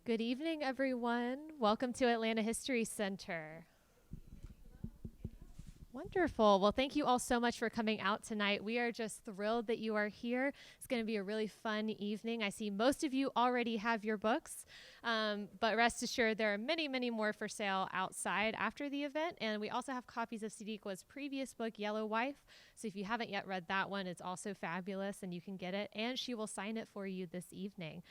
Good evening, everyone. Welcome to Atlanta History Center. Wonderful. Well, thank you all so much for coming out tonight. We are just thrilled that you are here. It's going to be a really fun evening. I see most of you already have your books, but rest assured there are many, many more for sale outside after the event. And we also have copies of Sadeqa's previous book, Yellow Wife. So if you haven't yet read that one, it's also fabulous and you can get it. And she will sign it for you this evening.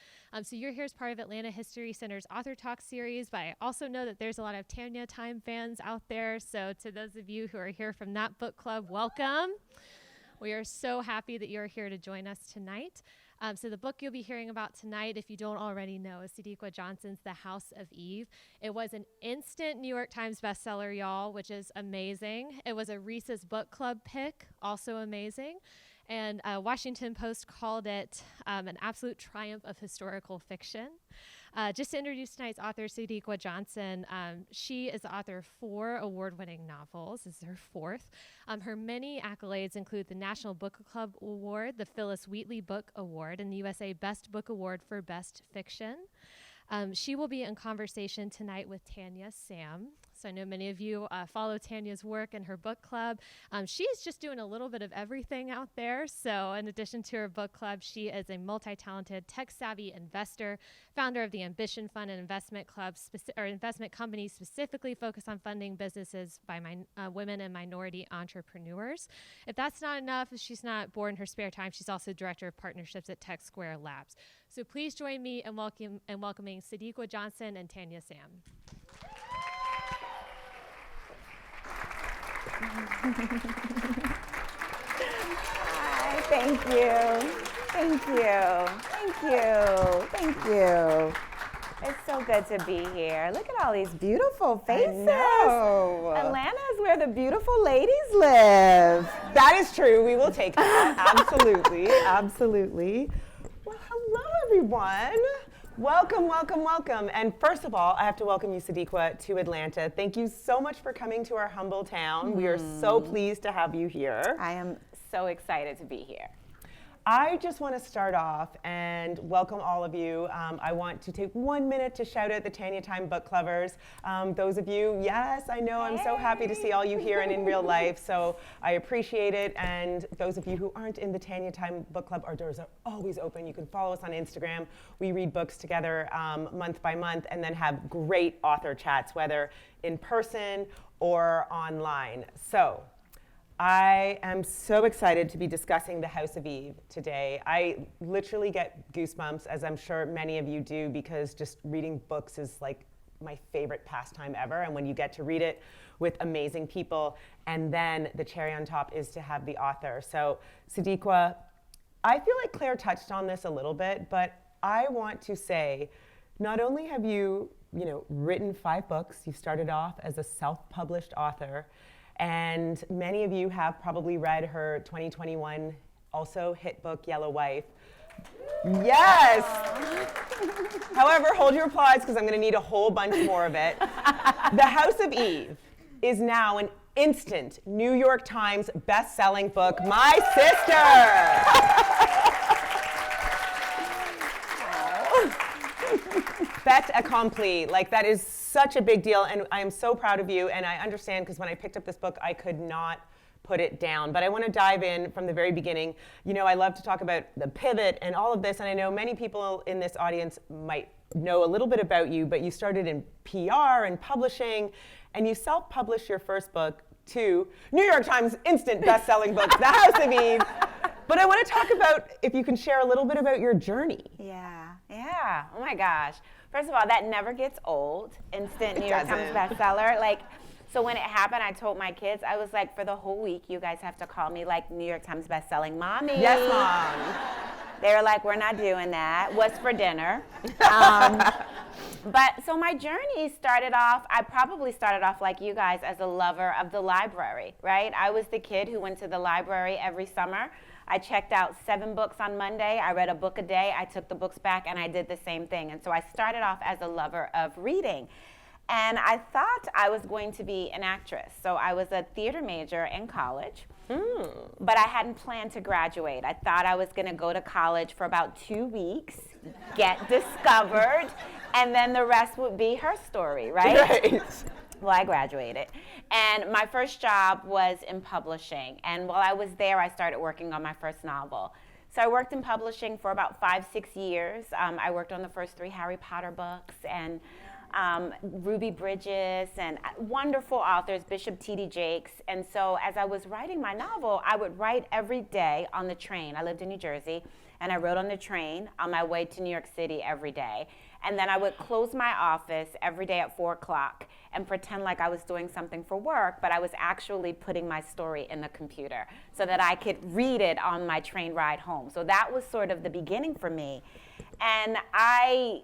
So you're here as part of Atlanta History Center's Author Talk series, but I also know that there's a lot of Tanya Sam fans out there. So to those of you who are here from that book club, welcome. We are so happy that you're here to join us tonight. So the book you'll be hearing about tonight, if you don't already know, is Sadeqa Johnson's The House of Eve. It was an instant New York Times bestseller, y'all, which is amazing. It was a Reese's Book Club pick, also amazing. And Washington Post called it an absolute triumph of historical fiction. Just to introduce tonight's author, Sadeqa Johnson, she is the author of 4 award-winning novels. This is her 4th. Her many accolades include the National Book Club Award, the Phyllis Wheatley Book Award, and the USA Best Book Award for Best Fiction. She will be in conversation tonight with Tanya Sam. So I know many of you follow Tanya's work and her book club. She is just doing a little bit of everything out there. So in addition to her book club, she is a multi-talented, tech-savvy investor, founder of the Ambition Fund and investment club, investment companies specifically focused on funding businesses by women and minority entrepreneurs. If that's not enough, if she's not bored in her spare time, she's also director of partnerships at Tech Square Labs. So please join me in welcoming Sadeqa Johnson and Tanya Sam. Hi, thank you. Thank you. Thank you. Thank you. It's so good to be here. Look at all these beautiful faces. I know. Atlanta is where the beautiful ladies live. That is true. We will take that. Absolutely. Absolutely. Well, hello, everyone. Welcome, welcome, welcome. And first of all, I have to welcome you, Sadeqa, to Atlanta. Thank you so much for coming to our humble town. We are so pleased to have you here. I am so excited to be here. I just want to start off and welcome all of you. I want to take 1 minute to shout out the Tanya Time book clubbers. Those of you, yes, I know, I'm so happy to see all you here and in real life, so I appreciate it. And those of you who aren't in the Tanya Time book club, our doors are always open. You can follow us on Instagram. We read books together month by month and then have great author chats, whether in person or online. So I am so excited to be discussing The House of Eve today. I literally get goosebumps, as I'm sure many of you do, because just reading books is like my favorite pastime ever. And when you get to read it with amazing people, and then the cherry on top is to have the author. So Sadeqa, I feel like Claire touched on this a little bit, but I want to say, not only have you written 5 books, you started off as a self-published author, and many of you have probably read her 2021 also hit book, Yellow Wife. Yes! However, hold your applause because I'm going to need a whole bunch more of it. The House of Eve is now an instant New York Times best-selling book, my sister! Fait accompli. Like, that is such a big deal, and I am so proud of you, and I understand because when I picked up this book, I could not put it down. But I want to dive in from the very beginning. You know, I love to talk about the pivot and all of this, and I know many people in this audience might know a little bit about you, but you started in PR and publishing, and you self-published your first book, 2 New York Times instant best-selling books, The House of Eve. But I want to talk about, if you can share a little bit about your journey. Yeah. Oh my gosh. First of all, that never gets old. Instant New York Times bestseller. So when it happened, I told my kids, I was like, for the whole week, you guys have to call me like New York Times bestselling mommy. Yes, Mom. They were like, we're not doing that. What's for dinner? But so my journey started off, I probably started off like you guys as a lover of the library, right? I was the kid who went to the library every summer. I checked out 7 books on Monday. I read a book a day. I took the books back and I did the same thing. And so I started off as a lover of reading. And I thought I was going to be an actress. So I was a theater major in college. But I hadn't planned to graduate. I thought I was going to go to college for about 2 weeks, get discovered, And then the rest would be her story, right? Right. Well, I graduated. And my first job was in publishing. And while I was there, I started working on my first novel. So I worked in publishing for about 5-6 years. I worked on the first 3 Harry Potter books and Ruby Bridges and wonderful authors, Bishop T.D. Jakes. And so as I was writing my novel, I would write every day on the train. I lived in New Jersey, and I wrote on the train on my way to New York City every day. And then I would close my office every day at 4 o'clock and pretend like I was doing something for work, but I was actually putting my story in the computer so that I could read it on my train ride home. So that was sort of the beginning for me. And I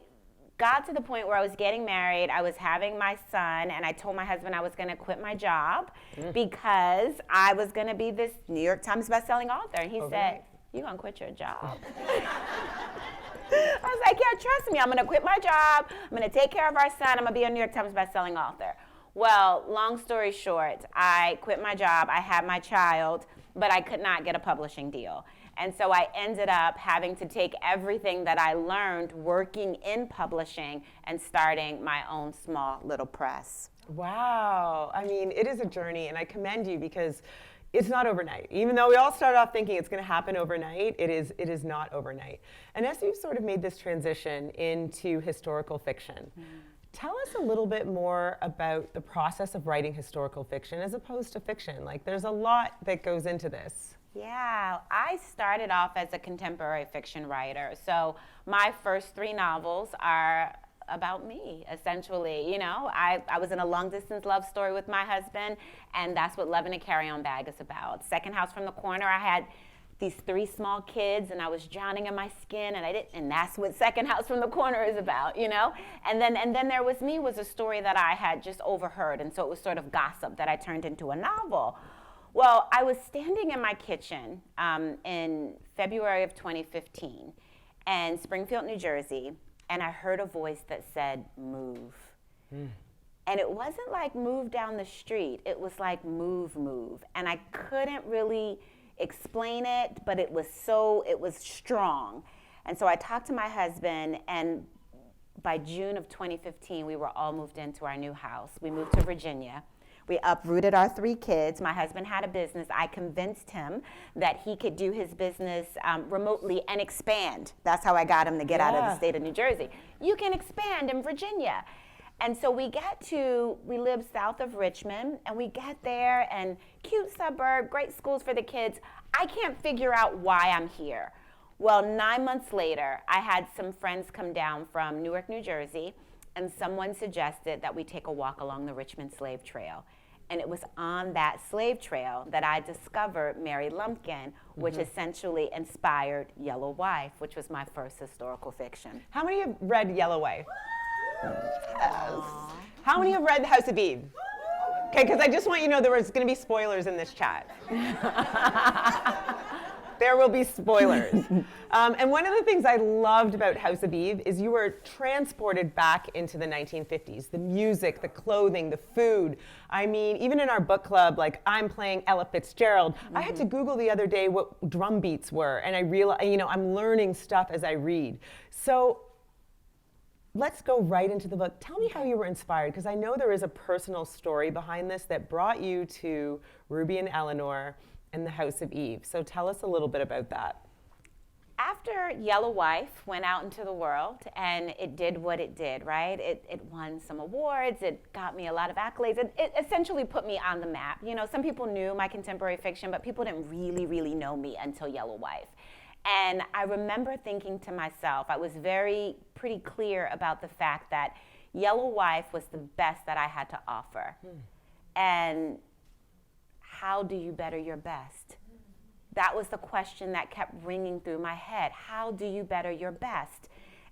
got to the point where I was getting married, I was having my son, and I told my husband I was going to quit my job because I was going to be this New York Times bestselling author. And he said, "You going to quit your job?" I was like, "Yeah, trust me, I'm going to quit my job. I'm going to take care of our son. I'm going to be a New York Times bestselling author." Well, long story short, I quit my job. I had my child, but I could not get a publishing deal. And so I ended up having to take everything that I learned working in publishing and starting my own small little press. Wow. I mean, it is a journey, and I commend you because it's not overnight. Even though we all start off thinking it's going to happen overnight, it is not overnight. And as you've sort of made this transition into historical fiction, tell us a little bit more about the process of writing historical fiction as opposed to fiction. Like, there's a lot that goes into this. Yeah, I started off as a contemporary fiction writer. So my first 3 novels are about me, essentially. You know, I was in a long-distance love story with my husband, and that's what Love in a Carry-On Bag is about. Second House from the Corner, I had these 3 small kids, and I was drowning in my skin, and that's what Second House from the Corner is about, you know? And then There Was Me was a story that I had just overheard, and so it was sort of gossip that I turned into a novel. Well, I was standing in my kitchen in February of 2015 in Springfield, New Jersey, and I heard a voice that said, "Move." And it wasn't like move down the street. It was like move. And I couldn't really explain it, but it was strong. And so I talked to my husband, and by June of 2015, we were all moved into our new house. We moved to Virginia. We uprooted our 3 kids. My husband had a business. I convinced him that he could do his business remotely and expand. That's how I got him to get out of the state of New Jersey. You can expand in Virginia. And so we live south of Richmond, and we get there, and cute suburb, great schools for the kids. I can't figure out why I'm here. Well, 9 months later, I had some friends come down from Newark, New Jersey, and someone suggested that we take a walk along the Richmond Slave Trail. And it was on that slave trail that I discovered Mary Lumpkin, which essentially inspired Yellow Wife, which was my first historical fiction. How many have read Yellow Wife? Yes. How many have read The House of Eve? Okay, because I just want you to know there was going to be spoilers in this chat. There will be spoilers. And one of the things I loved about House of Eve is you were transported back into the 1950s. The music, the clothing, the food. I mean, even in our book club, like I'm playing Ella Fitzgerald. I had to Google the other day what drum beats were, and I realized, I'm learning stuff as I read. So let's go right into the book. Tell me how you were inspired, because I know there is a personal story behind this that brought you to Ruby and Eleanor and The House of Eve. So tell us a little bit about that. After Yellow Wife went out into the world, and it did what it did, right? It won some awards, it got me a lot of accolades, it essentially put me on the map. Some people knew my contemporary fiction, but people didn't really know me until Yellow Wife. And I remember thinking to myself, I was pretty clear about the fact that Yellow Wife was the best that I had to offer. And how do you better your best? That was the question that kept ringing through my head. How do you better your best?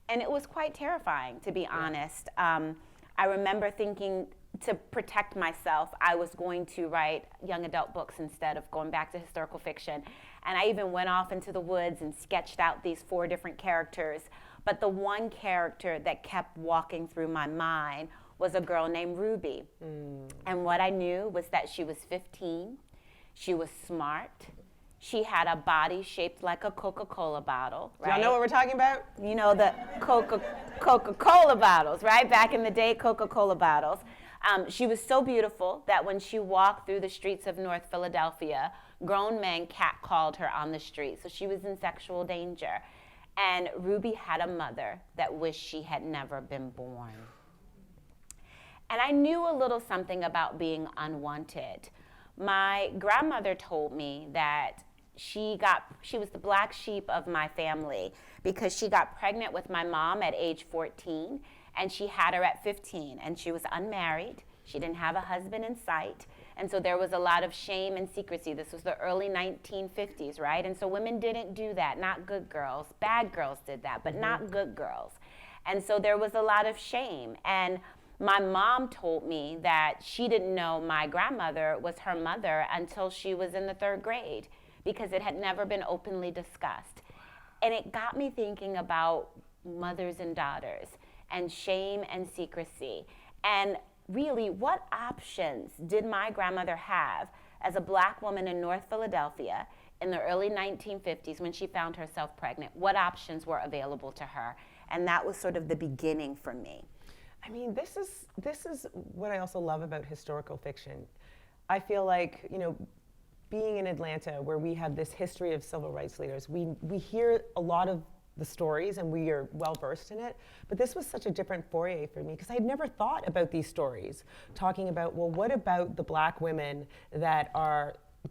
And it was quite terrifying, to be honest. I remember thinking, to protect myself, I was going to write young adult books instead of going back to historical fiction. And I even went off into the woods and sketched out these 4 different characters. But the one character that kept walking through my mind was a girl named Ruby. And what I knew was that she was 15, she was smart, She had a body shaped like a Coca-Cola bottle, right? Y'all know what we're talking about? You know, the Coca-Cola bottles, right? Back in the day, Coca-Cola bottles. She was so beautiful that when she walked through the streets of North Philadelphia, grown men catcalled her on the street. So she was in sexual danger. And Ruby had a mother that wished she had never been born. And I knew a little something about being unwanted. My grandmother told me that she was the black sheep of my family because she got pregnant with my mom at age 14, and she had her at 15, and she was unmarried. She didn't have a husband in sight, and so there was a lot of shame and secrecy. This was the early 1950s, right? And so women didn't do that, not good girls. Bad girls did that, but not good girls. And so there was a lot of shame. And my mom told me that she didn't know my grandmother was her mother until she was in the 3rd grade, because it had never been openly discussed. And it got me thinking about mothers and daughters and shame and secrecy. And really, what options did my grandmother have as a black woman in North Philadelphia in the early 1950s when she found herself pregnant? What options were available to her? And that was sort of the beginning for me. I mean, this is what I also love about historical fiction. I feel like, you know, being in Atlanta, where we have this history of civil rights leaders, we hear a lot of the stories and we are well versed in it, but this was such a different foray for me because I had never thought about these stories, talking about, well, what about the black women that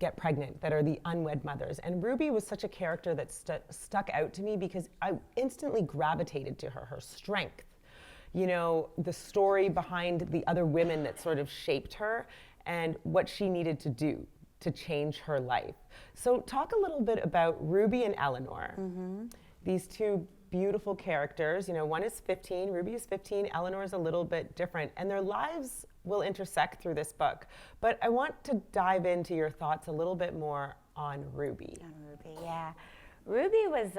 get pregnant, that are the unwed mothers? And Ruby was such a character that stuck out to me because I instantly gravitated to her strength, you know, the story behind the other women that sort of shaped her and what she needed to do to change her life. So talk a little bit about Ruby and Eleanor. These two beautiful characters, you know, one is 15, Ruby is 15, Eleanor is a little bit different, and their lives will intersect through this book. But I want to dive into your thoughts a little bit more on Ruby. On Ruby, yeah. Ruby was,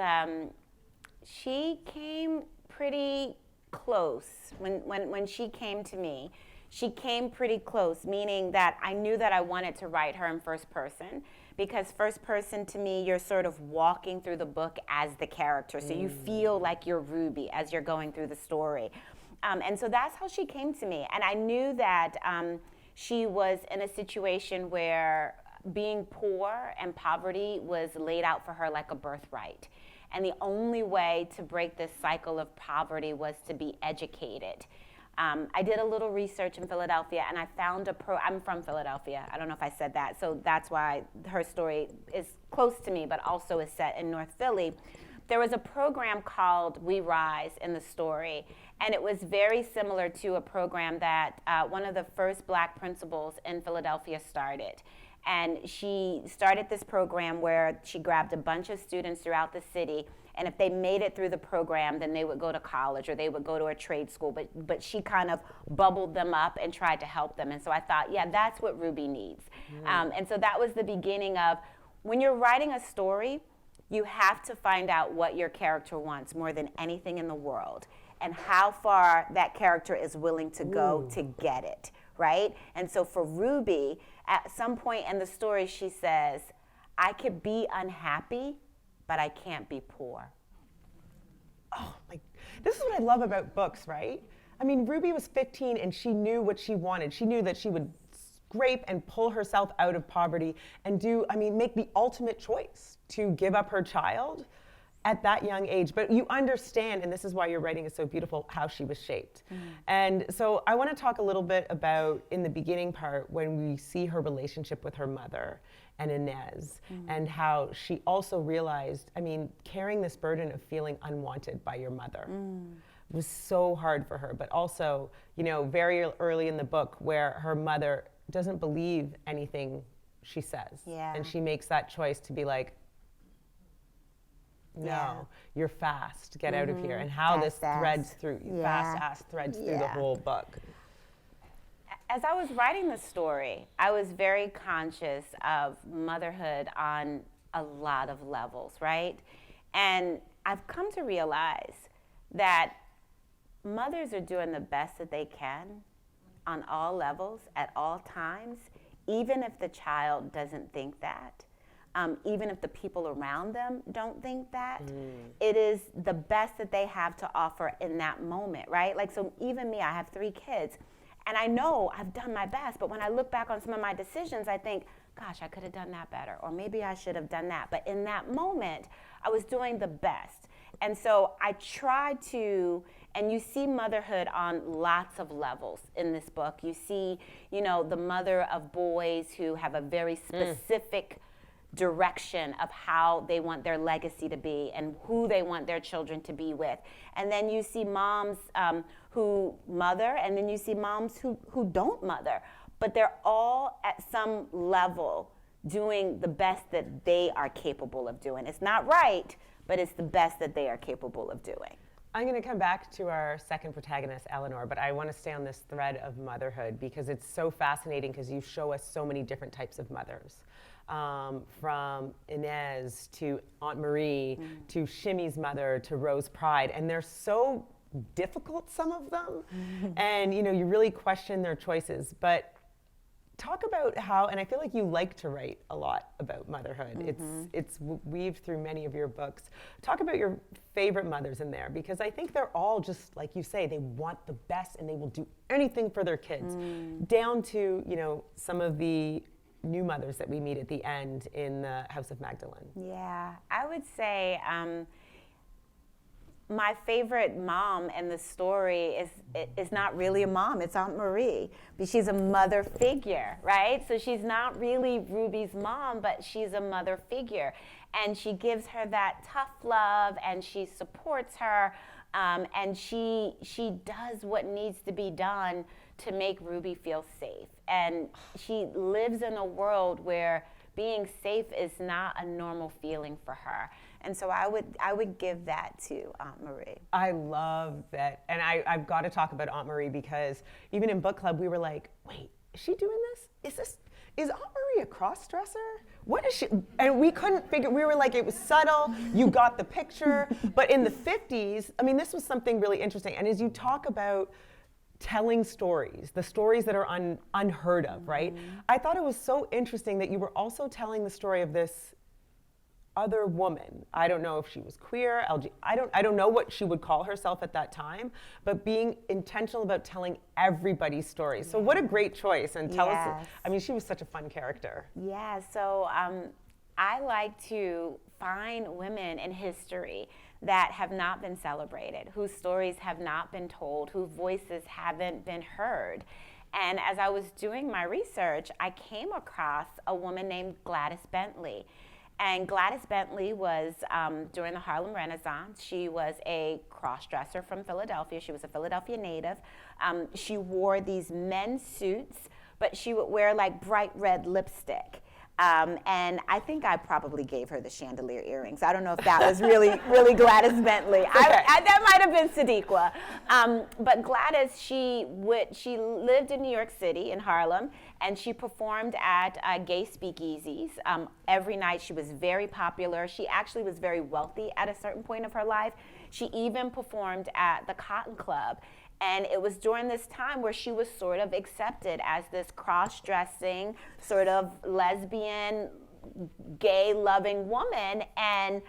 she came pretty close when she came to me. She came pretty close, meaning that I knew that I wanted to write her in first person, because first person to me, you're sort of walking through the book as the character. So you feel like you're Ruby as you're going through the story. And so that's how she came to me. And I knew that she was in a situation where being poor and poverty was laid out for her like a birthright. And the only way to break this cycle of poverty was to be educated. I did a little research in Philadelphia, and I found I'm from Philadelphia. I don't know if I said that, so that's why her story is close to me, but also is set in North Philly. There was a program called We Rise in the story, and it was very similar to a program that one of the first black principals in Philadelphia started. And she started this program where she grabbed a bunch of students throughout the city, and if they made it through the program, then they would go to college or they would go to a trade school. But she kind of bubbled them up and tried to help them. And so I thought, yeah, that's what Ruby needs. And so that was the beginning of, when you're writing a story, you have to find out what your character wants more than anything in the world, and how far that character is willing to go to get it, right? And so for Ruby, at some point in the story, she says, I could be unhappy, but I can't be poor. Oh, this is what I love about books, right? I mean, Ruby was 15 and she knew what she wanted. She knew that she would scrape and pull herself out of poverty and make the ultimate choice to give up her child at that young age. But you understand, and this is why your writing is so beautiful, how she was shaped. And so I want to talk a little bit about, in the beginning part, when we see her relationship with her mother and Inez, and how she also realized, carrying this burden of feeling unwanted by your mother was so hard for her. But also, very early in the book, where her mother doesn't believe anything she says. And she makes that choice to be like, no, you're fast, get out of here. And how this threads through, fast-ass threads through the whole book. As I was writing the story, I was very conscious of motherhood on a lot of levels, right? And I've come to realize that mothers are doing the best that they can on all levels, at all times, even if the child doesn't think that. even if the people around them don't think that. It is the best that they have to offer in that moment, right? Like, so even me, I have 3 kids, and I know I've done my best, but when I look back on some of my decisions, I think, gosh, I could have done that better, or maybe I should have done that. But in that moment, I was doing the best. And so I try to, and you see motherhood on lots of levels in this book. You see, you know, the mother of boys who have a very specific direction of how they want their legacy to be and who they want their children to be with. And then you see moms who mother, and then you see moms who don't mother. But they're all at some level doing the best that they are capable of doing. It's not right, but it's the best that they are capable of doing. I'm going to come back to our second protagonist, Eleanor, but I want to stay on this thread of motherhood because it's so fascinating because you show us so many different types of mothers. From Inez to Aunt Marie to Shimmy's mother to Rose Pride, and they're so difficult, some of them, and you know, you really question their choices. But talk about how, and I feel like you like to write a lot about motherhood. It's weaved through many of your books. Talk about your favorite mothers in there, because I think they're all just like you say, they want the best and they will do anything for their kids, down to, you know, some of the new mothers that we meet at the end in the House of Magdalene. Yeah, I would say my favorite mom in the story is not really a mom, it's Aunt Marie. But she's a mother figure, right? So she's not really Ruby's mom, but she's a mother figure. And she gives her that tough love, and she supports her, and she does what needs to be done to make Ruby feel safe. And she lives in a world where being safe is not a normal feeling for her. And so I would give that to Aunt Marie. I love that. And I've got to talk about Aunt Marie, because even in book club, we were like, wait, is she doing this? Is Aunt Marie a cross-dresser? What is she? And we couldn't figure, we were like, it was subtle, you got the picture. But in the 50s, I mean, this was something really interesting. And as you talk about telling stories, the stories that are unheard of, right? I thought it was so interesting that you were also telling the story of this other woman. I don't know if she was queer, I don't know what she would call herself at that time, but being intentional about telling everybody's story. So what a great choice, and tell us, I mean, she was such a fun character. Yeah, so I like to find women in history that have not been celebrated, whose stories have not been told, whose voices haven't been heard. And as I was doing my research, I came across a woman named Gladys Bentley. And Gladys Bentley was, during the Harlem Renaissance, she was a cross-dresser from Philadelphia. She was a Philadelphia native. She wore these men's suits, but she would wear like bright red lipstick. And I think I probably gave her the chandelier earrings. I don't know if that was really Gladys Bentley. Okay. That might have been Sadeqa. But Gladys, she lived in New York City, in Harlem, and she performed at gay speakeasies. Every night she was very popular. She actually was very wealthy at a certain point of her life. She even performed at the Cotton Club. And it was during this time where she was sort of accepted as this cross-dressing, sort of lesbian, gay-loving woman, and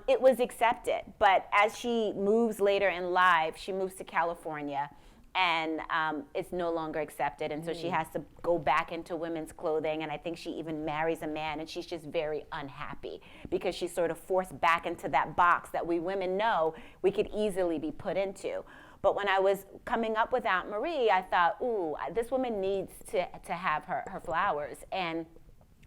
it was accepted. But as she moves later in life, she moves to California, and it's no longer accepted, and so she has to go back into women's clothing, and I think she even marries a man, and she's just very unhappy because she's sort of forced back into that box that we women know we could easily be put into. But when I was coming up with Aunt Marie, I thought, ooh, this woman needs to have her flowers. And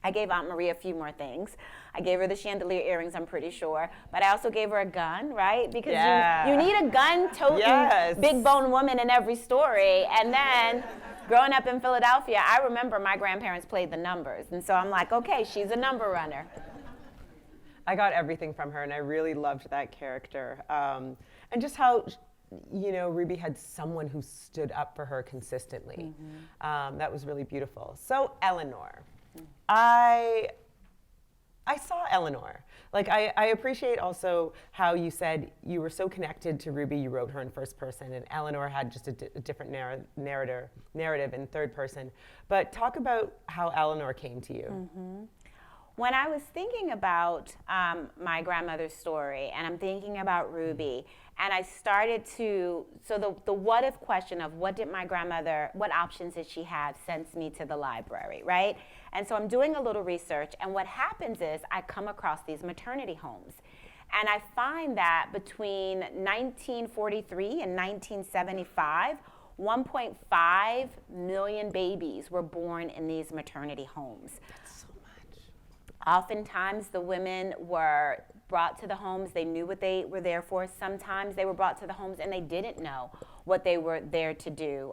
I gave Aunt Marie a few more things. I gave her the chandelier earrings, I'm pretty sure. But I also gave her a gun, right? Because you need a gun-toting, big-bone woman in every story. And then growing up in Philadelphia, I remember my grandparents played the numbers. And so I'm like, okay, she's a number runner. I got everything from her, and I really loved that character. And just how, you know, Ruby had someone who stood up for her consistently. That was really beautiful. So Eleanor, I saw Eleanor. Like, I appreciate also how you said you were so connected to Ruby, you wrote her in first person, and Eleanor had just a different narrative in third person. But talk about how Eleanor came to you. when I was thinking about my grandmother's story, and I'm thinking about Ruby, and I started to, so the what if question of what options did she have, sends me to the library, right? And so I'm doing a little research, and what happens is I come across these maternity homes. And I find that between 1943 and 1975, 1.5 million babies were born in these maternity homes. That's so much. Oftentimes, the women were brought to the homes. They knew what they were there for. Sometimes they were brought to the homes and they didn't know what they were there to do.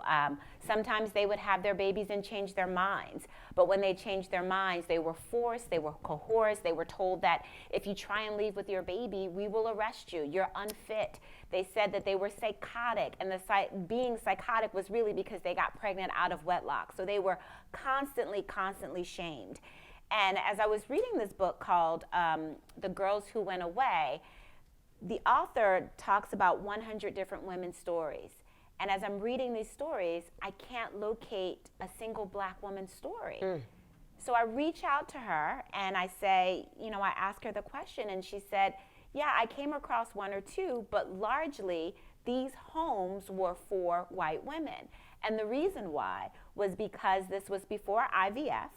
Sometimes they would have their babies and change their minds. But when they changed their minds, they were forced, they were coerced, they were told that if you try and leave with your baby, we will arrest you. You're unfit. They said that they were psychotic, and being psychotic was really because they got pregnant out of wedlock. So they were constantly shamed. And as I was reading this book called The Girls Who Went Away, the author talks about 100 different women's stories. And as I'm reading these stories, I can't locate a single Black woman's story. So I reach out to her and I say, I ask her the question, and she said, yeah, I came across one or two, but largely these homes were for white women. And the reason why was because this was before IVF,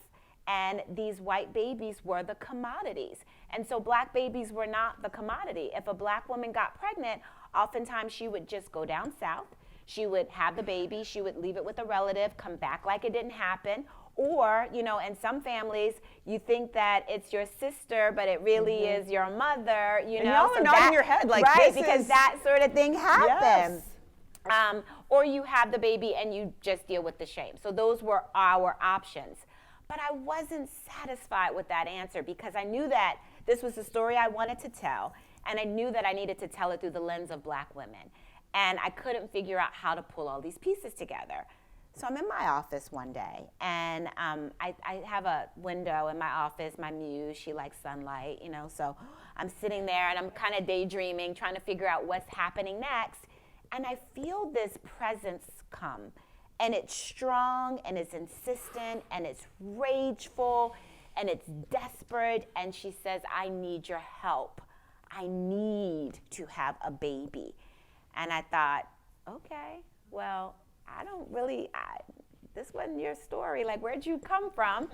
and these white babies were the commodities. And so Black babies were not the commodity. If a Black woman got pregnant, oftentimes she would just go down south. She would have the baby, she would leave it with a relative, come back like it didn't happen. Or, in some families, you think that it's your sister, but it really is your mother, And y'all are nodding your head like right, this because is... that sort of thing happens. Yes. Or you have the baby and you just deal with the shame. So those were our options. But I wasn't satisfied with that answer because I knew that this was the story I wanted to tell, and I knew that I needed to tell it through the lens of Black women. And I couldn't figure out how to pull all these pieces together. So I'm in my office one day, and I have a window in my office. My muse, she likes sunlight, so I'm sitting there and I'm kind of daydreaming, trying to figure out what's happening next. And I feel this presence come. And it's strong, and it's insistent, and it's rageful, and it's desperate. And she says, I need your help. I need to have a baby. And I thought, okay, well, this wasn't your story. Like, where'd you come from?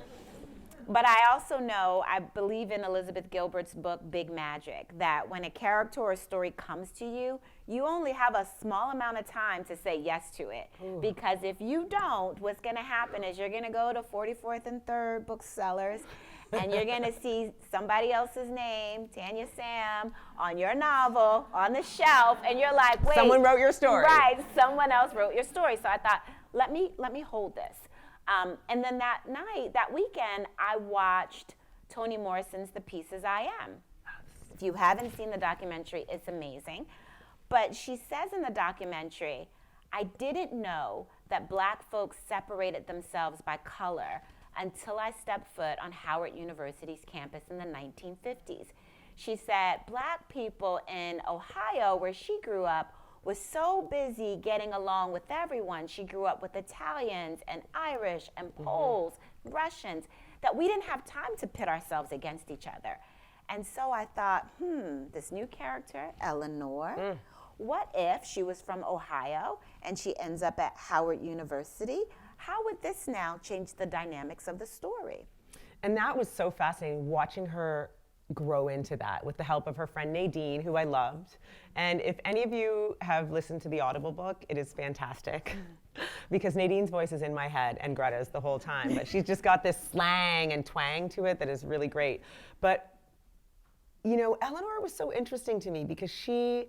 But I also know, I believe in Elizabeth Gilbert's book, Big Magic, that when a character or story comes to you, you only have a small amount of time to say yes to it. Ooh. Because if you don't, what's going to happen is you're going to go to 44th and 3rd booksellers, and you're going to see somebody else's name, Tanya Sam, on your novel, on the shelf, and you're like, wait. Someone wrote your story. Right, someone else wrote your story. So I thought, let me hold this. And then that weekend, I watched Toni Morrison's The Pieces I Am. If you haven't seen the documentary, it's amazing. But she says in the documentary, I didn't know that Black folks separated themselves by color until I stepped foot on Howard University's campus in the 1950s. She said Black people in Ohio, where she grew up, was so busy getting along with everyone. She grew up with Italians and Irish and Poles, Russians, that we didn't have time to pit ourselves against each other. And so I thought, this new character, Eleanor, what if she was from Ohio and she ends up at Howard University? How would this now change the dynamics of the story? And that was so fascinating, watching her grow into that with the help of her friend Nadine, who I loved. And if any of you have listened to the Audible book, it is fantastic because Nadine's voice is in my head and Greta's the whole time, but she's just got this slang and twang to it that is really great. But, Eleanor was so interesting to me because she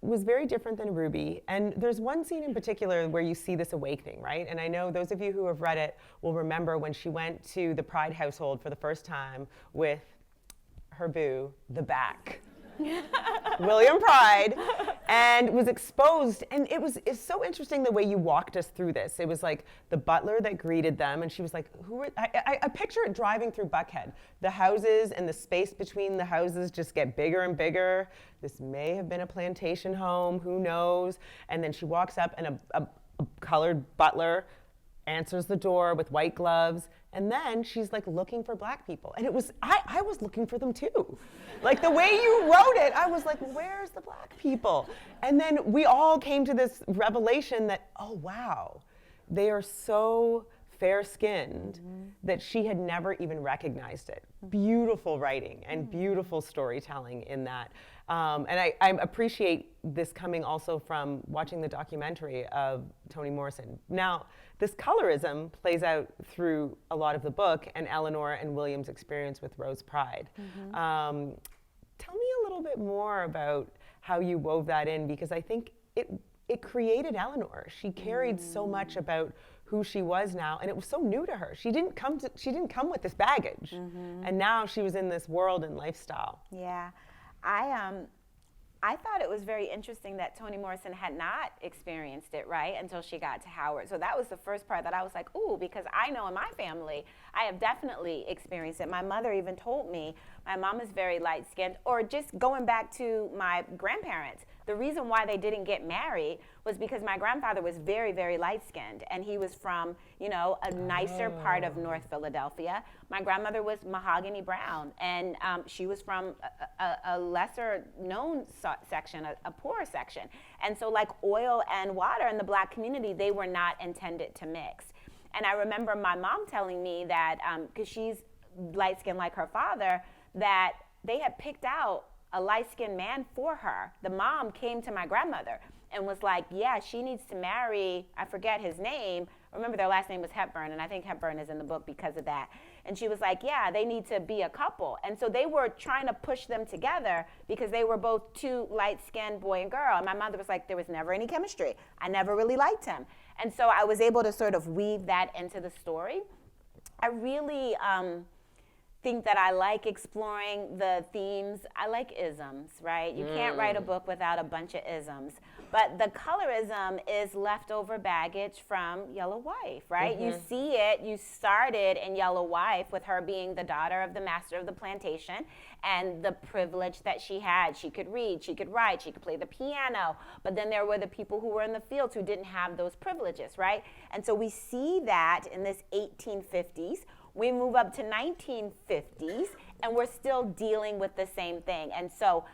was very different than Ruby. And there's one scene in particular where you see this awakening, right? And I know those of you who have read it will remember when she went to the Pride household for the first time with her boo, the back, William Pride, and was exposed. And it's so interesting the way you walked us through this. It was like the butler that greeted them, and she was like, I picture it driving through Buckhead. The houses and the space between the houses just get bigger and bigger. This may have been a plantation home, who knows? And then she walks up, and a colored butler answers the door with white gloves, and then she's like looking for black people. And it was, I was looking for them too. Like the way you wrote it, I was like, where's the black people? And then we all came to this revelation that, oh wow, they are so fair-skinned that she had never even recognized it. Beautiful writing and beautiful storytelling in that. And I appreciate this coming also from watching the documentary of Toni Morrison. Now, this colorism plays out through a lot of the book and Eleanor and William's experience with Rose Pride. Tell me a little bit more about how you wove that in, because I think it created Eleanor. She carried so much about who she was now, and it was so new to her. She didn't come with this baggage, and now she was in this world and lifestyle. Yeah, I thought it was very interesting that Toni Morrison had not experienced it, right, until she got to Howard. So that was the first part that I was like, ooh, because I know in my family, I have definitely experienced it. My mother even told me, my mom is very light-skinned, or just going back to my grandparents, the reason why they didn't get married was because my grandfather was very, very light-skinned, and he was from, you know, a nicer part of North Philadelphia. My grandmother was mahogany brown, and she was from a lesser-known section, a poorer section. And so, like oil and water in the black community, they were not intended to mix. And I remember my mom telling me that, because she's light-skinned like her father, that they had picked out a light-skinned man for her. The mom came to my grandmother and was like, yeah, she needs to marry, I forget his name. Remember, their last name was Hepburn, and I think Hepburn is in the book because of that. And she was like, yeah, they need to be a couple. And so they were trying to push them together because they were both two light-skinned boy and girl. And my mother was like, there was never any chemistry. I never really liked him. And so I was able to sort of weave that into the story. I really think that I like exploring the themes. I like isms, right? You can't write a book without a bunch of isms. But the colorism is leftover baggage from Yellow Wife, right? You see it, you started in Yellow Wife with her being the daughter of the master of the plantation and the privilege that she had. She could read, she could write, she could play the piano, but then there were the people who were in the fields who didn't have those privileges, right? And so we see that in this 1850s. We move up to 1950s, and we're still dealing with the same thing. And so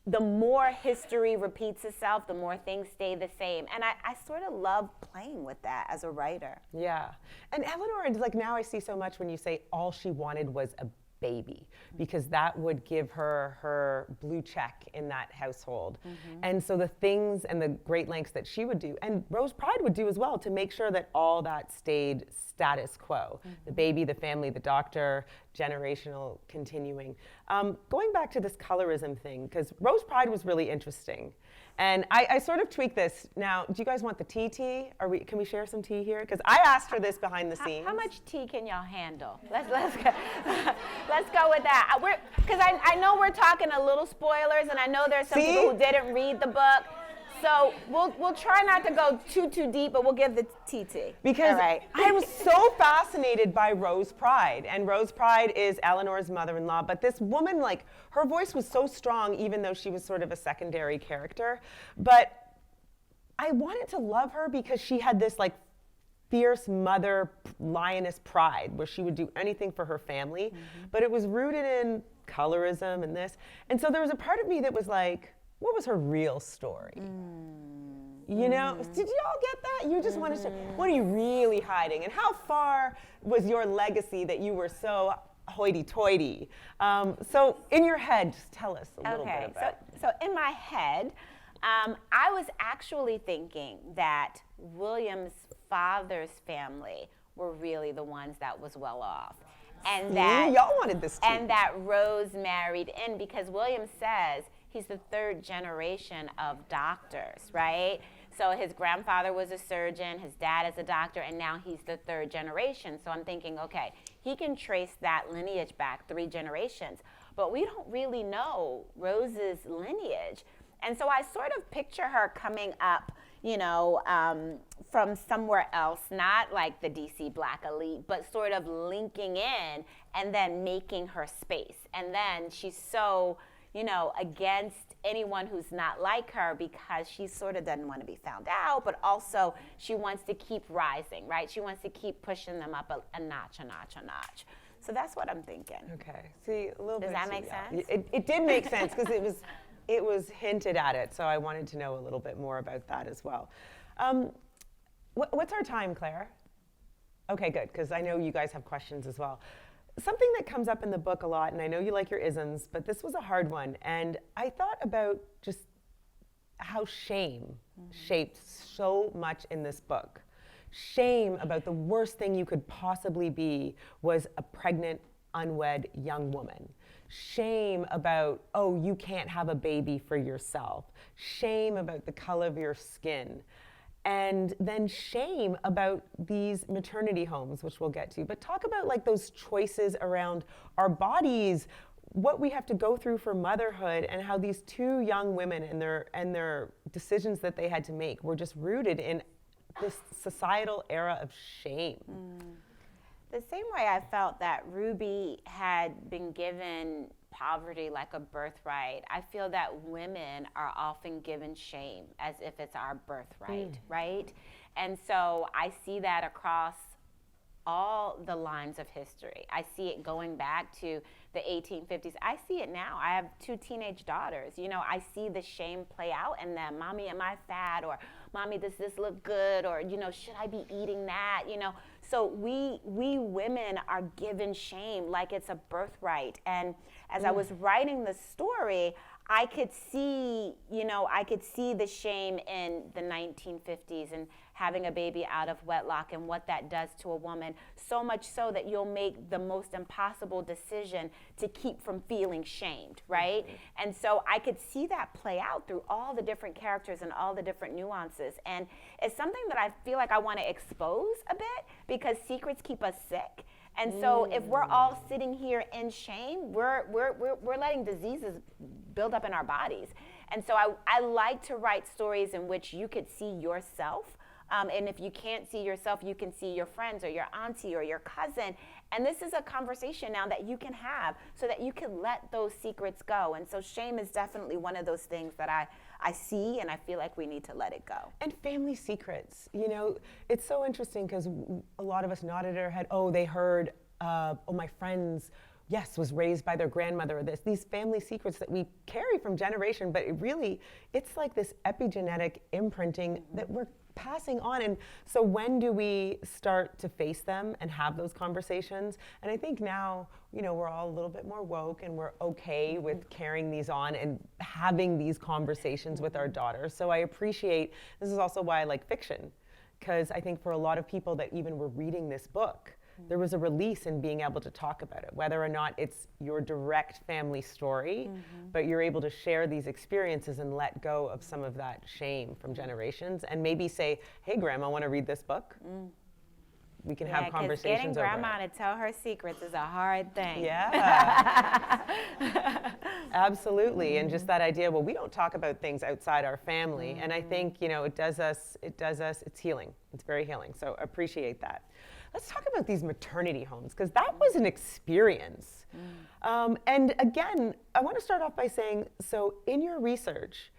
the more history repeats itself, the more things stay the same. And I sort of love playing with that as a writer. Yeah. And Eleanor, like now I see so much when you say all she wanted was a baby, because that would give her her blue check in that household. And so the things and the great lengths that she would do, and Rose Pride would do as well, to make sure that all that stayed status quo. The baby, the family, the doctor, generational continuing. Going back to this colorism thing, because Rose Pride was really interesting. And I sort of tweaked this. Now, do you guys want the tea? Can we share some tea here? Because I asked for this behind the scenes. How much tea can y'all handle? Let's go. Let's go with that. Because I know we're talking a little spoilers, and I know there's some people who didn't read the book. So we'll try not to go too deep, but we'll give the tea. Because I was so fascinated by Rose Pride, and Rose Pride is Eleanor's mother-in-law, but this woman, like, her voice was so strong even though she was sort of a secondary character. But I wanted to love her because she had this like fierce mother lioness pride where she would do anything for her family, but it was rooted in colorism and this. And so there was a part of me that was like, what was her real story? You know, did you all get that? You just wanted to, what are you really hiding? And how far was your legacy that you were so hoity-toity? So in your head, just tell us a little bit about it. So in my head, I was actually thinking that William's father's family were really the ones that was well off. And that y'all wanted this too. And that Rose married in, because William says he's the third generation of doctors, right? So his grandfather was a surgeon, his dad is a doctor, and now he's the third generation. So I'm thinking, okay, he can trace that lineage back 3 generations, but we don't really know Rose's lineage. And so I sort of picture her coming up, you know, from somewhere else, not like the DC Black elite, but sort of linking in and then making her space. And then she's so, you know, against anyone who's not like her, because she sort of doesn't want to be found out, but also she wants to keep rising, right? She wants to keep pushing them up a notch, a notch, a notch. So that's what I'm thinking. Okay. See, a little bit. Does that make sense? It did make sense because it was hinted at it. So I wanted to know a little bit more about that as well. What's our time, Claire? Okay, good, because I know you guys have questions as well. Something that comes up in the book a lot, and I know you like your isms, but this was a hard one. And I thought about just how shame shaped so much in this book. Shame about the worst thing you could possibly be was a pregnant, unwed young woman. Shame about, oh, you can't have a baby for yourself. Shame about the color of your skin. And then shame about these maternity homes, which we'll get to. But talk about like those choices around our bodies, what we have to go through for motherhood, and how these two young women and their decisions that they had to make were just rooted in this societal era of shame. The same way I felt that Ruby had been given poverty like a birthright, I feel that women are often given shame as if it's our birthright, right? And so I see that across all the lines of history. I see it going back to the 1850s. I see it now. I have 2 teenage daughters. You know, I see the shame play out in them. Mommy, am I fat? Or mommy, does this look good? Or, you know, should I be eating that? You know, so we women are given shame like it's a birthright. And as I was writing the story, I could see, you know, I could see the shame in the 1950s and having a baby out of wedlock and what that does to a woman, so much so that you'll make the most impossible decision to keep from feeling shamed, right? And so I could see that play out through all the different characters and all the different nuances. And it's something that I feel like I want to expose a bit, because secrets keep us sick. And so if we're all sitting here in shame, we're letting diseases build up in our bodies. And so I like to write stories in which you could see yourself. And if you can't see yourself, you can see your friends or your auntie or your cousin. And this is a conversation now that you can have so that you can let those secrets go. And so shame is definitely one of those things that I see, and I feel like we need to let it go. And family secrets, you know, it's so interesting because a lot of us nodded our head, oh, they heard, oh, my friends, yes, was raised by their grandmother, or these family secrets that we carry from generation, but it's like this epigenetic imprinting that we're passing on. And so when do we start to face them and have those conversations? And I think now, you know, we're all a little bit more woke and we're okay with carrying these on and having these conversations with our daughters. So I appreciate, this is also why I like fiction, because I think for a lot of people that even were reading this book, there was a release in being able to talk about it, whether or not it's your direct family story, but you're able to share these experiences and let go of some of that shame from generations, and maybe say, hey, Grandma, want to read this book? We can have conversations getting Grandma to tell her secrets is a hard thing. Yeah. Absolutely. And just that idea, well, we don't talk about things outside our family. And I think, you know, it's healing. It's very healing. So appreciate that. Let's talk about these maternity homes, because that was an experience. And again, I want to start off by saying, so in your research,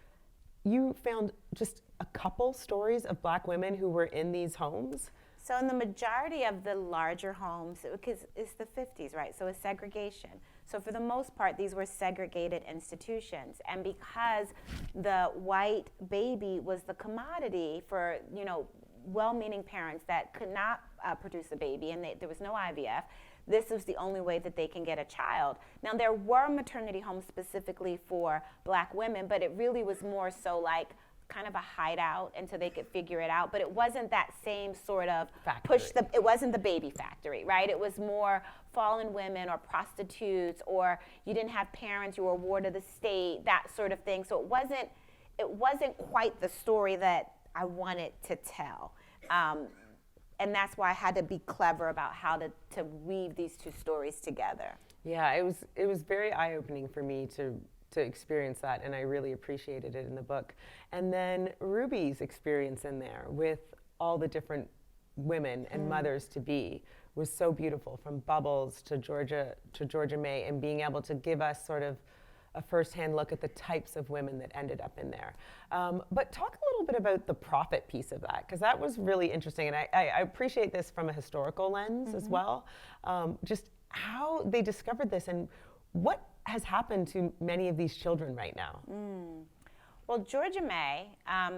you found just a couple stories of Black women who were in these homes? So in the majority of the larger homes, because it's the 50s, right? So it's segregation. So for the most part, these were segregated institutions. And because the white baby was the commodity for, you know, well-meaning parents that could not produce a baby, and there was no IVF, this was the only way that they can get a child. Now, there were maternity homes specifically for Black women, but it really was more so like kind of a hideout until they could figure it out. But it wasn't that same sort of it wasn't the baby factory, right? It was more fallen women or prostitutes, or you didn't have parents, you were a ward of the state, that sort of thing. So it wasn't quite the story that I wanted to tell. And that's why I had to be clever about how to weave these two stories together. Yeah, it was very eye-opening for me to experience that, and I really appreciated it in the book. And then Ruby's experience in there with all the different women and mothers to be was so beautiful, from Bubbles to Georgia May, and being able to give us sort of a firsthand look at the types of women that ended up in there. But talk a little bit about the profit piece of that, because that was really interesting, and I appreciate this from a historical lens as well. Just how they discovered this and what has happened to many of these children right now. Well, Georgia May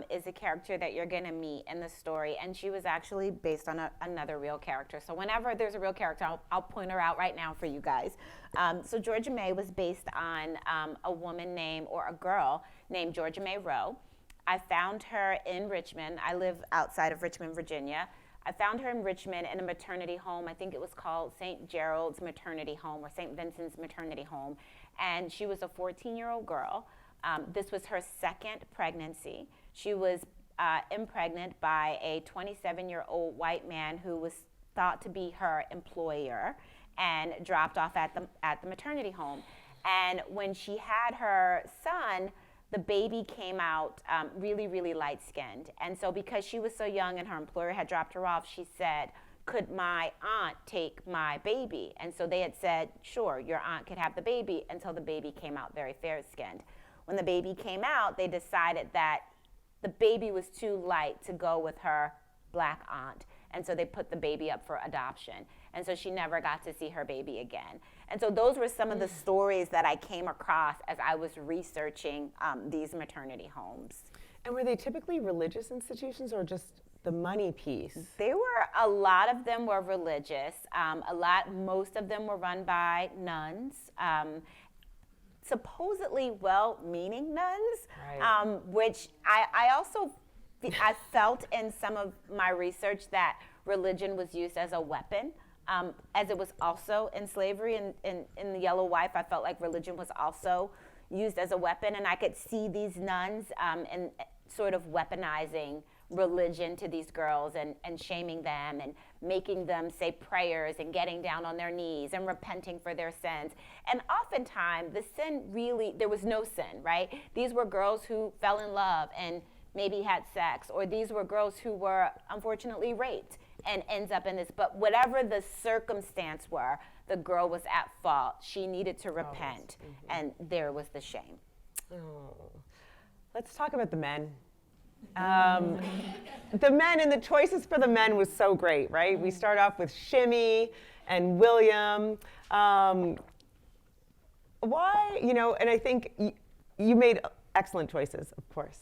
is a character that you're going to meet in the story, and she was actually based on another real character. So whenever there's a real character, I'll point her out right now for you guys. So Georgia May was based on a woman named, or a girl named Georgia May Rowe. I found her in Richmond. I live outside of Richmond, Virginia. I found her in Richmond in a maternity home. I think it was called St. Gerald's Maternity Home or St. Vincent's Maternity Home. And she was a 14-year-old girl. This was her second pregnancy. She was impregnant by a 27-year-old white man who was thought to be her employer and dropped off at the maternity home. And when she had her son, the baby came out really, really light-skinned. And so because she was so young and her employer had dropped her off, she said, could my aunt take my baby? And so they had said, sure, your aunt could have the baby, until the baby came out very fair-skinned. When the baby came out, they decided that the baby was too light to go with her black aunt. And so they put the baby up for adoption. And so she never got to see her baby again. And so those were some of the stories that I came across as I was researching these maternity homes. And were they typically religious institutions or just the money piece? A lot of them were religious. Most of them were run by nuns. Supposedly well-meaning nuns, right. Which I also felt in some of my research that religion was used as a weapon, as it was also in slavery. In The Yellow Wife, I felt like religion was also used as a weapon, and I could see these nuns and sort of weaponizing religion to these girls and shaming them and making them say prayers and getting down on their knees and repenting for their sins. And oftentimes the sin there was no sin, right? These were girls who fell in love and maybe had sex, or these were girls who were unfortunately raped and ends up in this. But whatever the circumstance were, the girl was at fault. She needed to repent, and there was the shame. Let's talk about the men. The men and the choices for the men was so great, right? We start off with Shimmy and William. Why, and I think you made excellent choices, of course.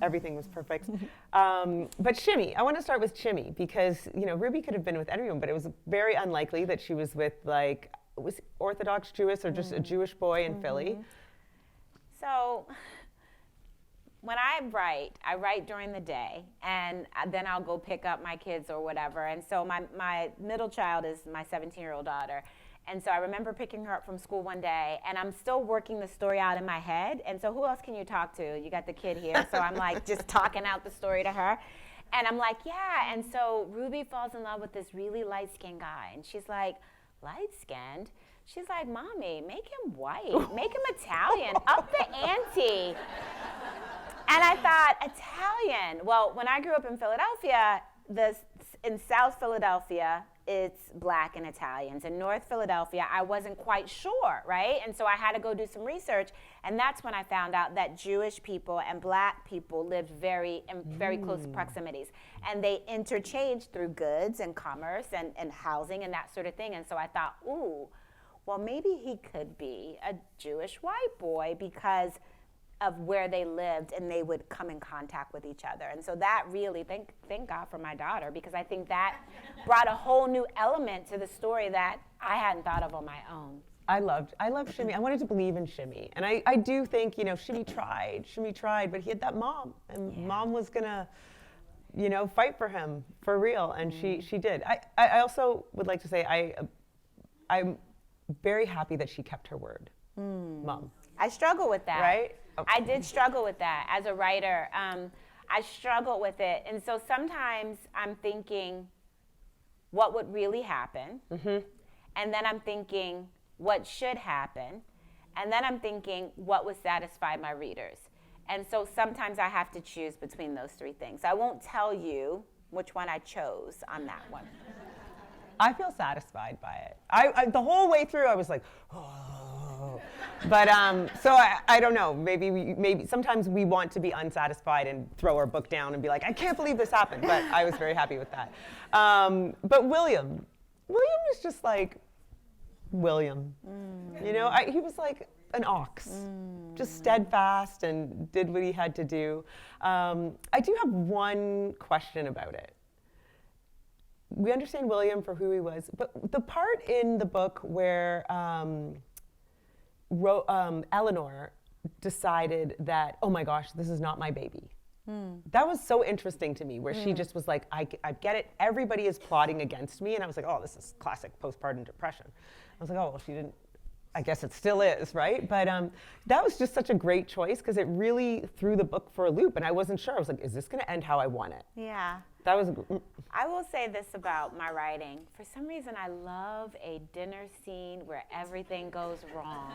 Everything was perfect. But Shimmy, I want to start with Shimmy because, Ruby could have been with anyone, but it was very unlikely that she was with, was Orthodox Jewish or just a Jewish boy in Philly. So when I write during the day, and then I'll go pick up my kids or whatever. And so my middle child is my 17-year-old daughter. And so I remember picking her up from school one day, and I'm still working the story out in my head. And so who else can you talk to? You got the kid here. So I'm just talking out the story to her. And I'm like, yeah. And so Ruby falls in love with this really light-skinned guy. And she's like, light-skinned? She's like, Mommy, make him white. Make him Italian. Up the ante. And I thought, Italian. Well, when I grew up in Philadelphia, in South Philadelphia, it's black and Italians. In North Philadelphia, I wasn't quite sure, right? And so I had to go do some research, and that's when I found out that Jewish people and black people lived in very close proximities. And they interchanged through goods and commerce and housing and that sort of thing. And so I thought, well, maybe he could be a Jewish white boy because of where they lived, and they would come in contact with each other. And so that really, thank God for my daughter, because I think that brought a whole new element to the story that I hadn't thought of on my own. I loved Shimmy. I wanted to believe in Shimmy. And I do think, Shimmy tried, but he had that mom, and Mom was gonna, fight for him for real, and she did. I also would like to say I'm very happy that she kept her word, Mom. I struggle with that. Right? I did struggle with that as a writer. I struggled with it. And so sometimes I'm thinking, what would really happen? And then I'm thinking, what should happen? And then I'm thinking, what would satisfy my readers? And so sometimes I have to choose between those three things. I won't tell you which one I chose on that one. I feel satisfied by it. The whole way through, I was like, oh. But so I don't know. Maybe sometimes we want to be unsatisfied and throw our book down and be like, I can't believe this happened. But I was very happy with that. But William was just like William. You know, he was like an ox, just steadfast and did what he had to do. I do have one question about it. We understand William for who he was, but the part in the book where Eleanor decided that, oh my gosh, this is not my baby. That was so interesting to me, where she just was like, I get it, everybody is plotting against me. And I was like, oh, this is classic postpartum depression. I was like, oh, well, she didn't, I guess it still is, right? But that was just such a great choice, because it really threw the book for a loop, and I wasn't sure. I was like, is this gonna end how I want it? Yeah. That was. I will say this about my writing. For some reason, I love a dinner scene where everything goes wrong.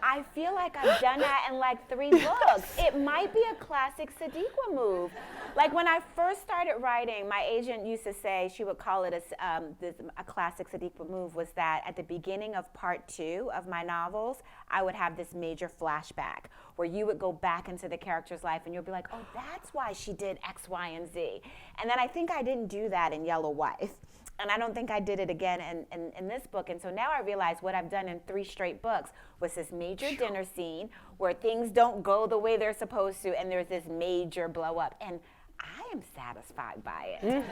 I feel like I've done that in like 3 books. It might be a classic Sadeqa move. Like when I first started writing, my agent used to say, she would call it a classic Sadeqa move, was that at the beginning of part 2 of my novels, I would have this major flashback where you would go back into the character's life and you'll be like, oh, that's why she did X, Y, and Z. And then I think I didn't do that in Yellow Wife. And I don't think I did it again in this book. And so now I realize what I've done in 3 straight books was this major dinner scene where things don't go the way they're supposed to, and there's this major blow up. And I am satisfied by it.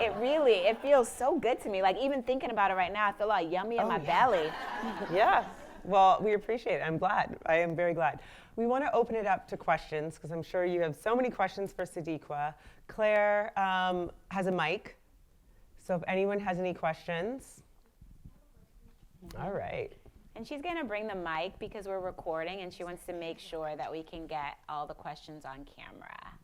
It feels so good to me. Like even thinking about it right now, I feel all yummy in my belly. Yeah. Well, we appreciate it. I'm glad. I am very glad. We want to open it up to questions, because I'm sure you have so many questions for Sadeqa. Claire has a mic. So if anyone has any questions. All right. And she's going to bring the mic because we're recording, and she wants to make sure that we can get all the questions on camera.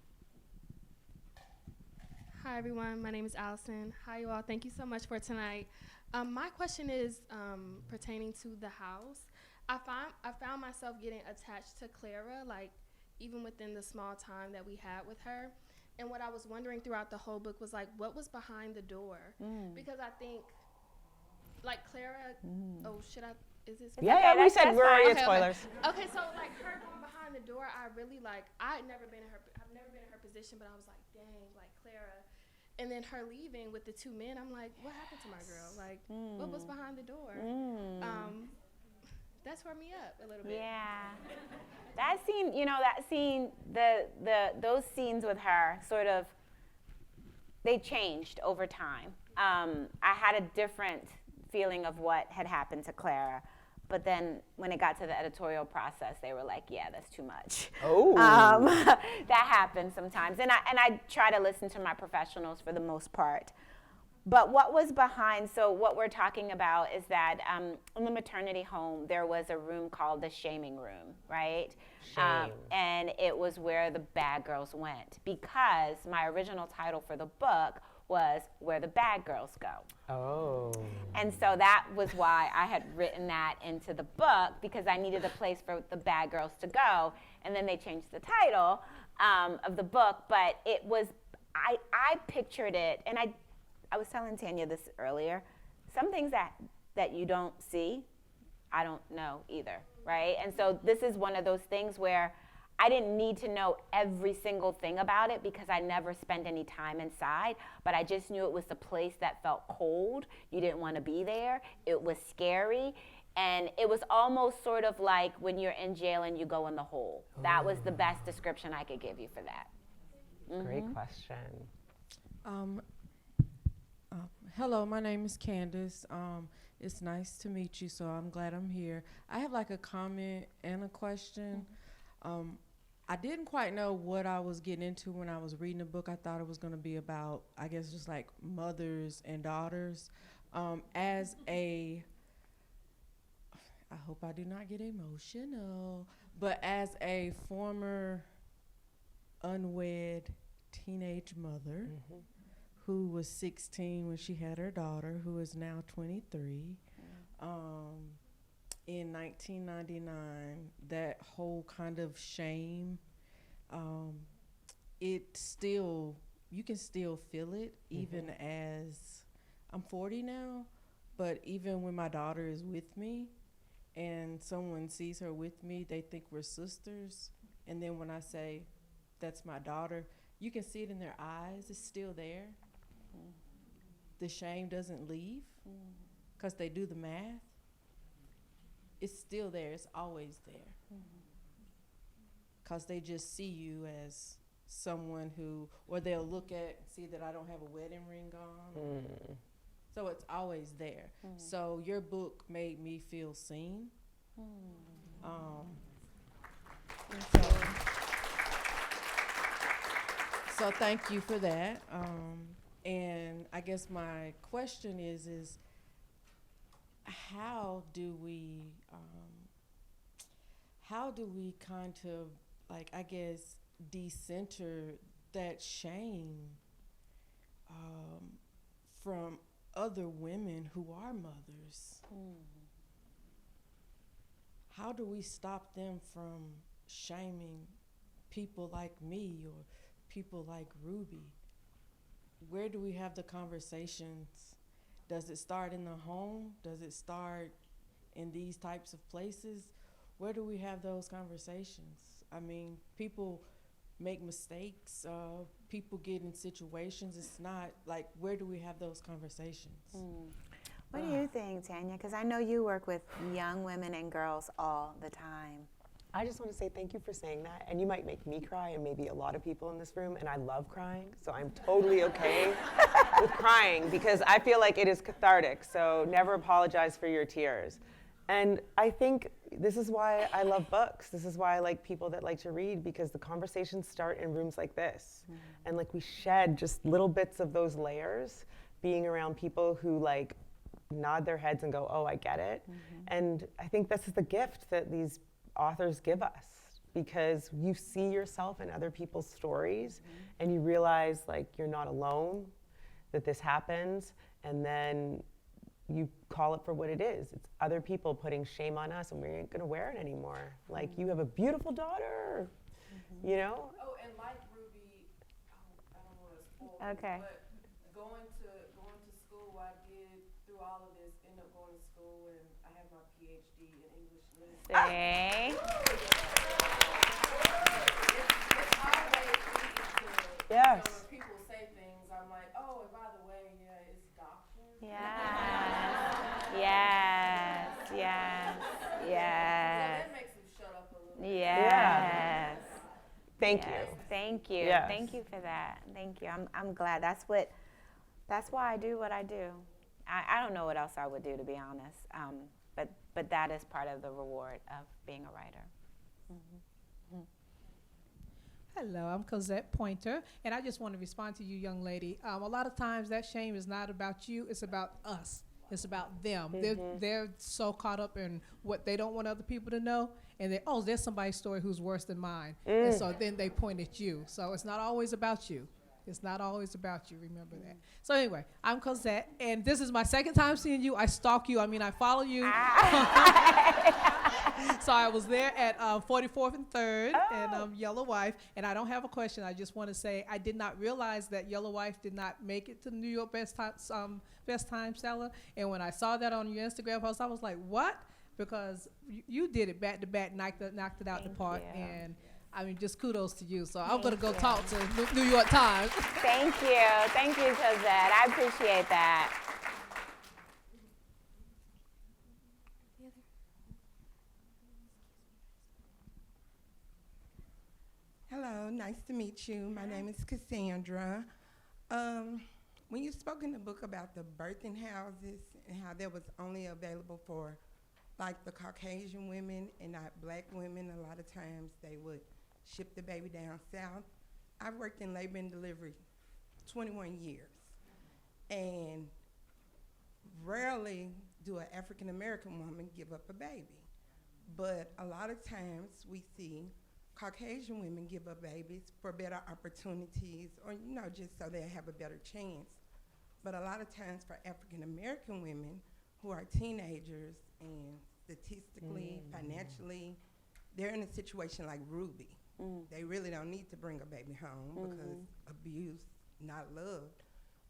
Hi, everyone. My name is Allison. Hi, you all. Thank you so much for tonight. My question is pertaining to the house. I found myself getting attached to Clara, like even within the small time that we had with her. And what I was wondering throughout the whole book was like, what was behind the door? Because I think, like Clara, oh, is this? Yeah, we said we're already at spoilers. Okay, so like her going behind the door, I've never been in her position, but I was like, dang, like Clara. And then her leaving with the 2 men, I'm like, what happened to my girl? Like, what was behind the door? That tore me up a little bit. Yeah. That scene, those scenes with her sort of, they changed over time. I had a different feeling of what had happened to Clara. But then when it got to the editorial process, they were like, yeah, that's too much. Oh. That happens sometimes. And I try to listen to my professionals for the most part. But what was behind, so what we're talking about is that in the maternity home, there was a room called the shaming room, right? Shame. And it was where the bad girls went, because my original title for the book was Where the Bad Girls Go. Oh. And so that was why I had written that into the book, because I needed a place for the bad girls to go. And then they changed the title of the book, but it was, I pictured it, and I was telling Tanya this earlier, some things that you don't see, I don't know either, right? And so this is one of those things where I didn't need to know every single thing about it, because I never spent any time inside, but I just knew it was a place that felt cold. You didn't want to be there. It was scary. And it was almost sort of like when you're in jail and you go in the hole. That was the best description I could give you for that. Great question. Hello, my name is Candace. It's nice to meet you, so I'm glad I'm here. I have like a comment and a question. I didn't quite know what I was getting into when I was reading the book. I thought it was going to be about, I guess, just like mothers and daughters. I hope I do not get emotional, but as a former unwed teenage mother, who was 16 when she had her daughter, who is now 23. In 1999, that whole kind of shame, it still you can still feel it even as I'm 40 now, but even when my daughter is with me and someone sees her with me, they think we're sisters. And then when I say, that's my daughter, you can see it in their eyes. It's still there. The shame doesn't leave because they do the math. It's still there. It's always there. Because they just see you as someone who, or they'll look at, see that I don't have a wedding ring on. So it's always there. So your book made me feel seen. So thank you for that. And I guess my question is how do we kind of, like, I guess, decenter that shame from other women who are mothers? How do we stop them from shaming people like me or people like Ruby? Where do we have the conversations? Does it start in the home? Does it start in these types of places? Where do we have those conversations? I mean, people make mistakes. People get in situations. It's not like, where do we have those conversations? What do you think, Tanya? Because I know you work with young women and girls all the time. I just want to say thank you for saying that. And you might make me cry and maybe a lot of people in this room, and I love crying, so I'm totally okay with crying because I feel like it is cathartic, so never apologize for your tears. And I think this is why I love books. This is why I like people that like to read, because the conversations start in rooms like this. And like we shed just little bits of those layers being around people who like nod their heads and go, oh, I get it. And I think this is the gift that these authors give us, because you see yourself in other people's stories and you realize like you're not alone, that this happens, and then you call it for what it is. It's other people putting shame on us and we ain't gonna wear it anymore. Like, you have a beautiful daughter, you know? Oh, and like Ruby, I don't want to spoil it, Okay. but going to school, I did, through all of this, end up going to school, and I have my PhD in English literature. See? It's always easy to, Yes. when people say things, I'm like, oh, and by the way, yeah, it's doctor. Yes, yes, So yes, that makes them shut up a little bit. yes. Thank Yes, you. thank you. Yes. Thank you for that. Thank you. I'm glad. That's why I do what I do. I don't know what else I would do, to be honest. But that is part of the reward of being a writer. Hello, I'm Cosette Pointer, and I just want to respond to you, young lady. A lot of times that shame is not about you, it's about us. It's about them. They're so caught up in what they don't want other people to know, and there's somebody's story who's worse than mine. And so then they point at you. So it's not always about you. It's not always about you, remember that. So anyway, I'm Cosette, and this is my second time seeing you. I stalk you, I follow you. So I was there at 44th and 3rd and Yellow Wife, and I don't have a question. I just want to say I did not realize that Yellow Wife did not make it to the New York Best Time Seller, and when I saw that on your Instagram post, I was like, what? Because you did it back to back, knocked it out the park, you. and just kudos to you. So I'm going to go talk to New York Times. Thank you, Cosette. I appreciate that. Hello, nice to meet you. My name is Cassandra. When you spoke in the book about the birthing houses and how that was only available for like the Caucasian women and not black women, a lot of times they would ship the baby down south. I've worked in labor and delivery 21 years, and rarely do an African American woman give up a baby. But a lot of times we see Caucasian women give up babies for better opportunities, or just so they have a better chance. But a lot of times for African American women who are teenagers and statistically, financially, they're in a situation like Ruby. They really don't need to bring a baby home because abuse not loved.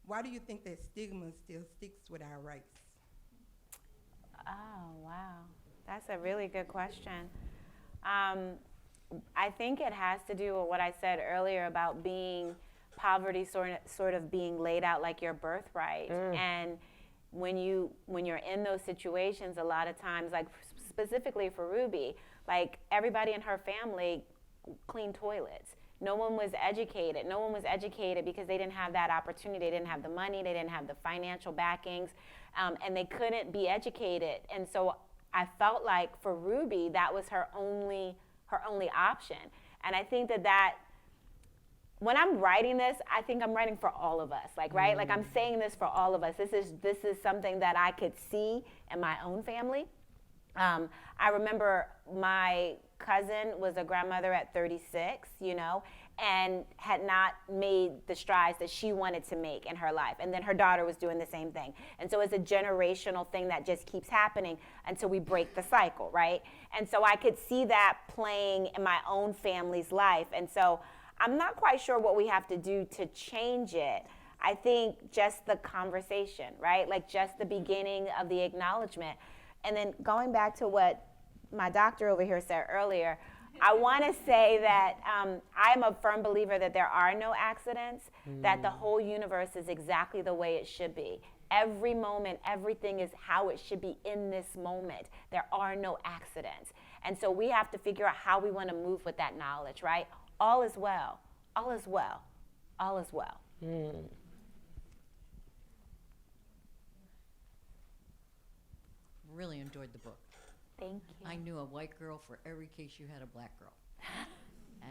Why do you think that stigma still sticks with our race? Oh, wow. That's a really good question. I think it has to do with what I said earlier about being poverty sort of being laid out like your birthright. And when you're in those situations, a lot of times, like specifically for Ruby, like everybody in her family cleaned toilets. No one was educated. No one was educated because they didn't have that opportunity. They didn't have the money. They didn't have the financial backings, and they couldn't be educated. And so I felt like for Ruby, that was her only option. And I think that when I'm writing this, I think I'm writing for all of us. Like, right? Like I'm saying this for all of us. This is something that I could see in my own family. I remember my cousin was a grandmother at 36, and had not made the strides that she wanted to make in her life. And then her daughter was doing the same thing. And so it's a generational thing that just keeps happening until we break the cycle, right? And so I could see that playing in my own family's life. And so I'm not quite sure what we have to do to change it. I think just the conversation, right? Like just the beginning of the acknowledgement. And then going back to what my doctor over here said earlier, I want to say that I'm a firm believer that there are no accidents, that the whole universe is exactly the way it should be. Every moment, everything is how it should be in this moment. There are no accidents. And so we have to figure out how we want to move with that knowledge, right? All is well. All is well. All is well. Really enjoyed the book. Thank you. I knew a white girl for every case you had a black girl.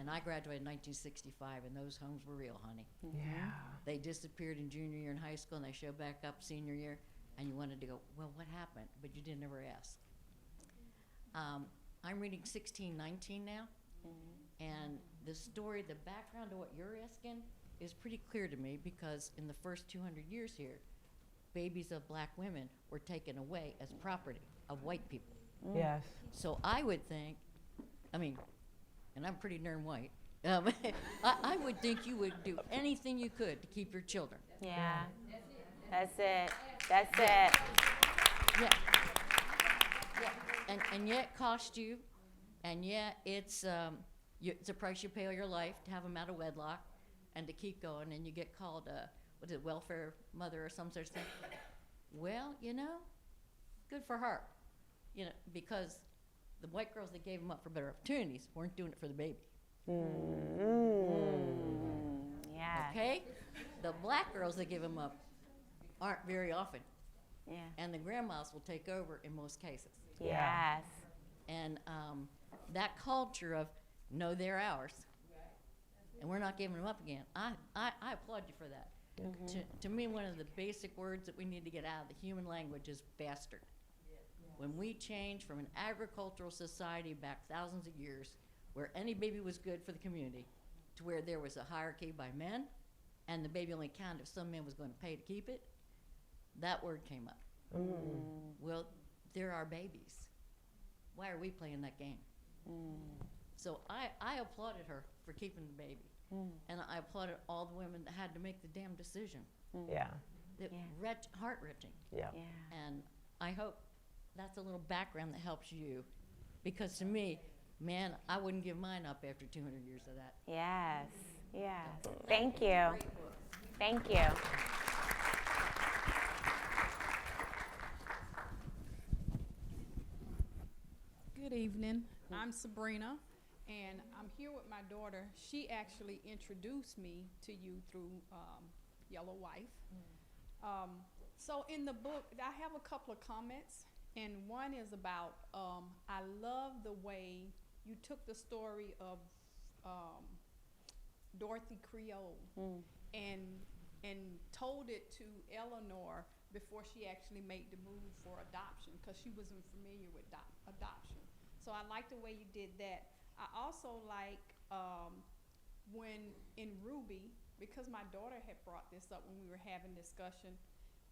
And I graduated in 1965, and those homes were real, honey. Yeah. They disappeared in junior year in high school, and they showed back up senior year, and you wanted to go, well, what happened? But you didn't ever ask. I'm reading 1619 now, and the story, the background of what you're asking is pretty clear to me, because in the first 200 years here, babies of black women were taken away as property of white people. Yes. So I would think, and I'm pretty darn white, I would think you would do anything you could to keep your children. Yeah. That's it. That's it. Yeah. And yet it cost you, and yet it's a price you pay all your life to have them out of wedlock and to keep going, and you get called welfare mother or some such thing. Well, good for her. Because the white girls that gave them up for better opportunities weren't doing it for the baby. Yeah. Okay? The black girls that give them up aren't very often. Yeah. And the grandmas will take over in most cases. Yes. And that culture of, no, they're ours, and we're not giving them up again, I applaud you for that. To me, one of the basic words that we need to get out of the human language is bastard. When we change from an agricultural society back thousands of years, where any baby was good for the community, to where there was a hierarchy by men, and the baby only counted if some man was going to pay to keep it, that word came up. Well, they're our babies. Why are we playing that game? So I applauded her for keeping the baby. And I applauded all the women that had to make the damn decision. Yeah. Heart-wrenching. Yeah. And I hope that's a little background that helps you. Because to me, man, I wouldn't give mine up after 200 years of that. Yes. Yes. Thank you. Thank you. Good evening. I'm Sabrina, and I'm here with my daughter. She actually introduced me to you through Yellow Wife. So in the book, I have a couple of comments, and one is about, I love the way you took the story of Dorothy Creole and told it to Eleanor before she actually made the move for adoption, because she wasn't familiar with adoption. So I like the way you did that. I also like when in Ruby, because my daughter had brought this up when we were having discussion,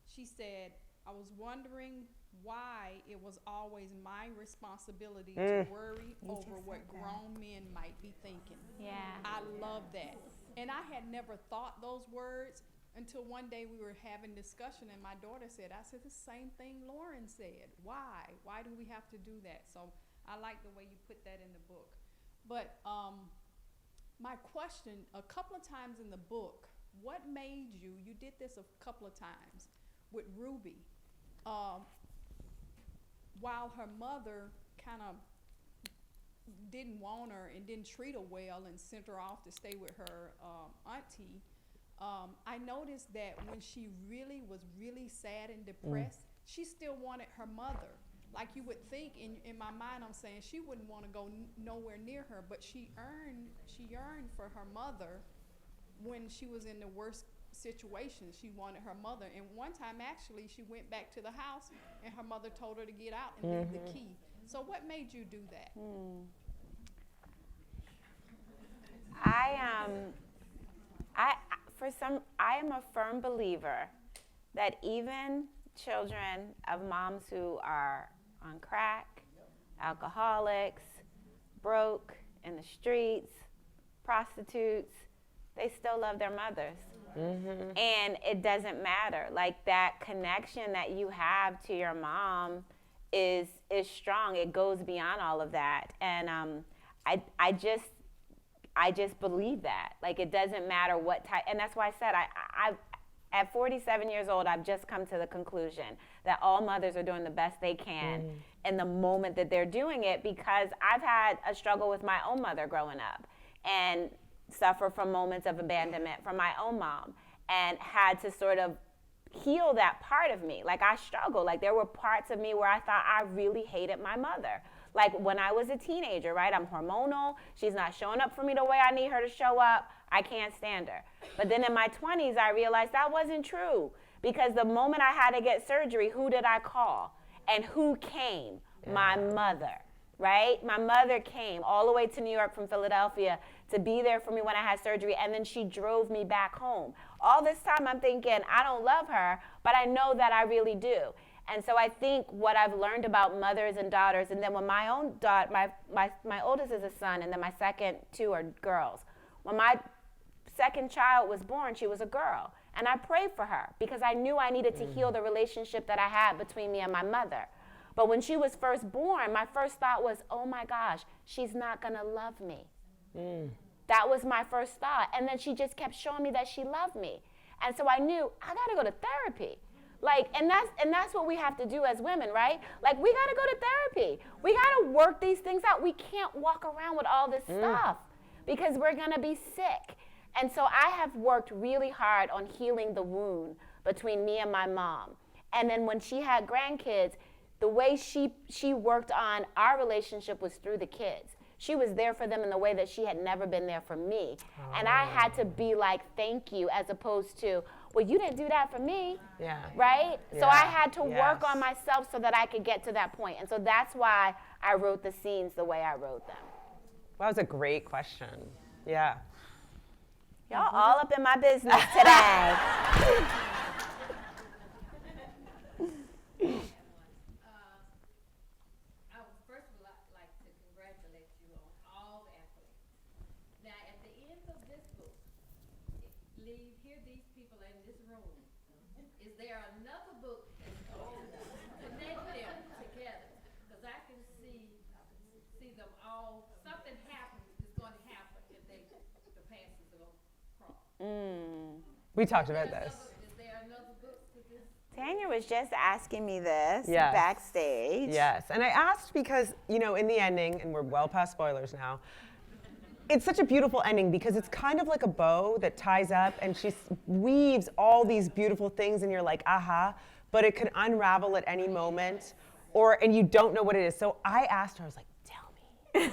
she said, I was wondering why it was always my responsibility to worry over what grown men might be thinking. Yeah. I love that. And I had never thought those words until one day we were having discussion, and my daughter said, I said, the same thing Lauren said. Why? Why do we have to do that? So I like the way you put that in the book. But my question, a couple of times in the book, what made you did this a couple of times with Ruby, while her mother kind of didn't want her and didn't treat her well and sent her off to stay with her auntie, I noticed that when she really was really sad and depressed, she still wanted her mother. Like you would think, in my mind, I'm saying she wouldn't want to go nowhere near her, but she yearned for her mother when she was in the worst situation. She wanted her mother. And one time, actually, she went back to the house, and her mother told her to get out and leave the key. So what made you do that? I am a firm believer that even children of moms who are on crack, alcoholics, broke, in the streets, prostitutes, they still love their mothers. And it doesn't matter. Like, that connection that you have to your mom is strong. It goes beyond all of that. And I just believe that. Like, it doesn't matter what type. And that's why I said I at 47 years old, I've just come to the conclusion that all mothers are doing the best they can in the moment that they're doing it, because I've had a struggle with my own mother growing up and suffer from moments of abandonment from my own mom, and had to sort of heal that part of me. Like, I struggled. Like, there were parts of me where I thought I really hated my mother. Like, when I was a teenager, right? I'm hormonal. She's not showing up for me the way I need her to show up. I can't stand her. But then in my 20s, I realized that wasn't true, because the moment I had to get surgery, who did I call? And who came? My mother, right? My mother came all the way to New York from Philadelphia to be there for me when I had surgery, and then she drove me back home. All this time I'm thinking, I don't love her, but I know that I really do. And so I think what I've learned about mothers and daughters, and then when my own daughter, my oldest is a son, and then my second two are girls. When my second child was born, she was a girl. And I prayed for her because I knew I needed to heal the relationship that I had between me and my mother. But when she was first born, my first thought was, oh my gosh, she's not gonna love me. That was my first thought. And then she just kept showing me that she loved me. And so I knew I gotta go to therapy. Like, and that's what we have to do as women, right? Like, we gotta go to therapy. We gotta work these things out. We can't walk around with all this stuff because we're gonna be sick. And so I have worked really hard on healing the wound between me and my mom. And then when she had grandkids, the way she worked on our relationship was through the kids. She was there for them in the way that she had never been there for me. And I had to be like, thank you, as opposed to, well, you didn't do that for me, right? So I had to work on myself so that I could get to that point. And so that's why I wrote the scenes the way I wrote them. Well, that was a great question. Yeah. Y'all all up in my business today. We talked about this. Tanya was just asking me this backstage. Yes, and I asked because, you know, in the ending, and we're well past spoilers now, it's such a beautiful ending because it's kind of like a bow that ties up, and she weaves all these beautiful things, and you're like, aha, but it could unravel at any moment, and you don't know what it is. So I asked her, I was like, tell me.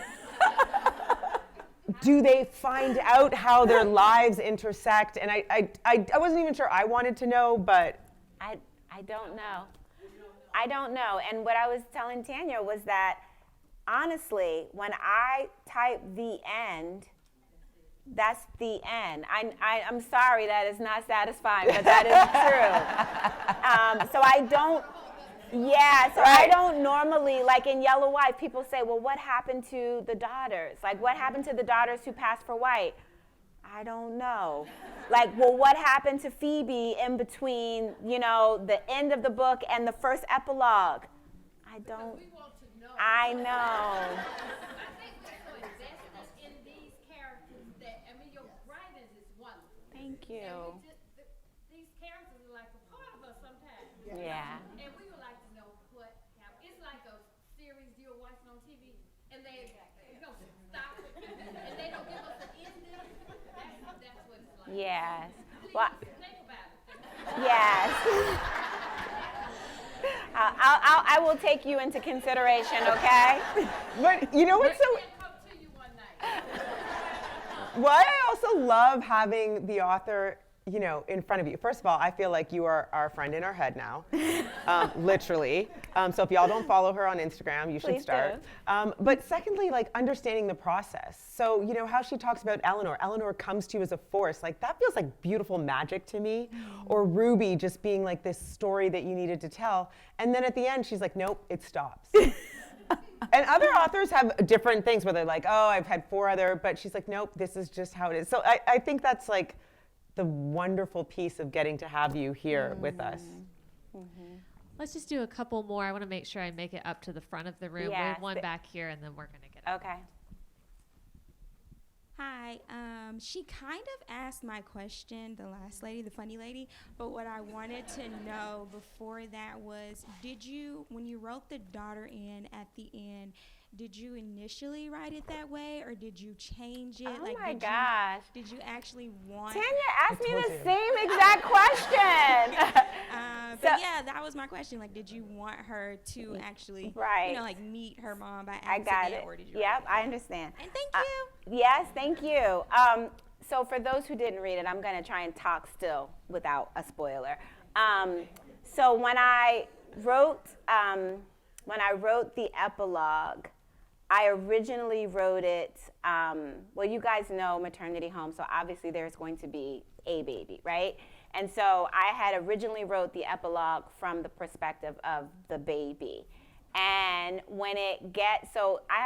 Do they find out how their lives intersect? And I wasn't even sure I wanted to know, but I don't know. I don't know. And what I was telling Tanya was that, honestly, when I type the end, that's the end. I'm sorry that is not satisfying, but that is true. So I don't. Yeah, so I don't normally, like in Yellow White, people say, well, what happened to the daughters? Like, what happened to the daughters who passed for white? I don't know. Like, well, what happened to Phoebe in between, the end of the book and the first epilogue? I don't. We want to know. I know. I think we're so invested in these characters that, your writers is wonderful. Thank you. And these characters are like a part of us sometimes. Yeah. And we would like to know what happened. It's like a series you're watching on TV, and they stop it, and they don't give us an ending. That's what it's like. Yes. Please Well, think about it. yes. I will take you into consideration, okay? But you know what's so... Maybe I'll come to you one night. Well, I also love having the author, in front of you. First of all, I feel like you are our friend in our head now, literally. So if y'all don't follow her on Instagram, you should Please start. But secondly, like understanding the process. So, how she talks about Eleanor. Eleanor comes to you as a force. Like that feels like beautiful magic to me. Or Ruby just being like this story that you needed to tell. And then at the end, she's like, nope, it stops. And other authors have different things where they're like, oh, I've had 4 other, but she's like, nope, this is just how it is. So I think that's like the wonderful piece of getting to have you here with us. Let's just do a couple more. I want to make sure I make it up to the front of the room. We Yes. have one back here, and then we're going to get up. Okay. Hi. She kind of asked my question, the last lady, the funny lady, but what I wanted to know before that was, when you wrote the daughter in at the end, did you initially write it that way, or did you change it? Oh like, my did gosh. Did you actually want? Tanya asked me told the you. same exact question. But yeah, that was my question. Like, did you want her to actually, Right. like meet her mom by I accident, got it. or did you? Yep, I understand. And thank you. Yes, thank you. So for those who didn't read it, I'm going to try and talk still without a spoiler. So when I wrote the epilogue, I originally wrote it, well, you guys know maternity home, so obviously there's going to be a baby, right? And so I had originally wrote the epilogue from the perspective of the baby. And when it gets, so I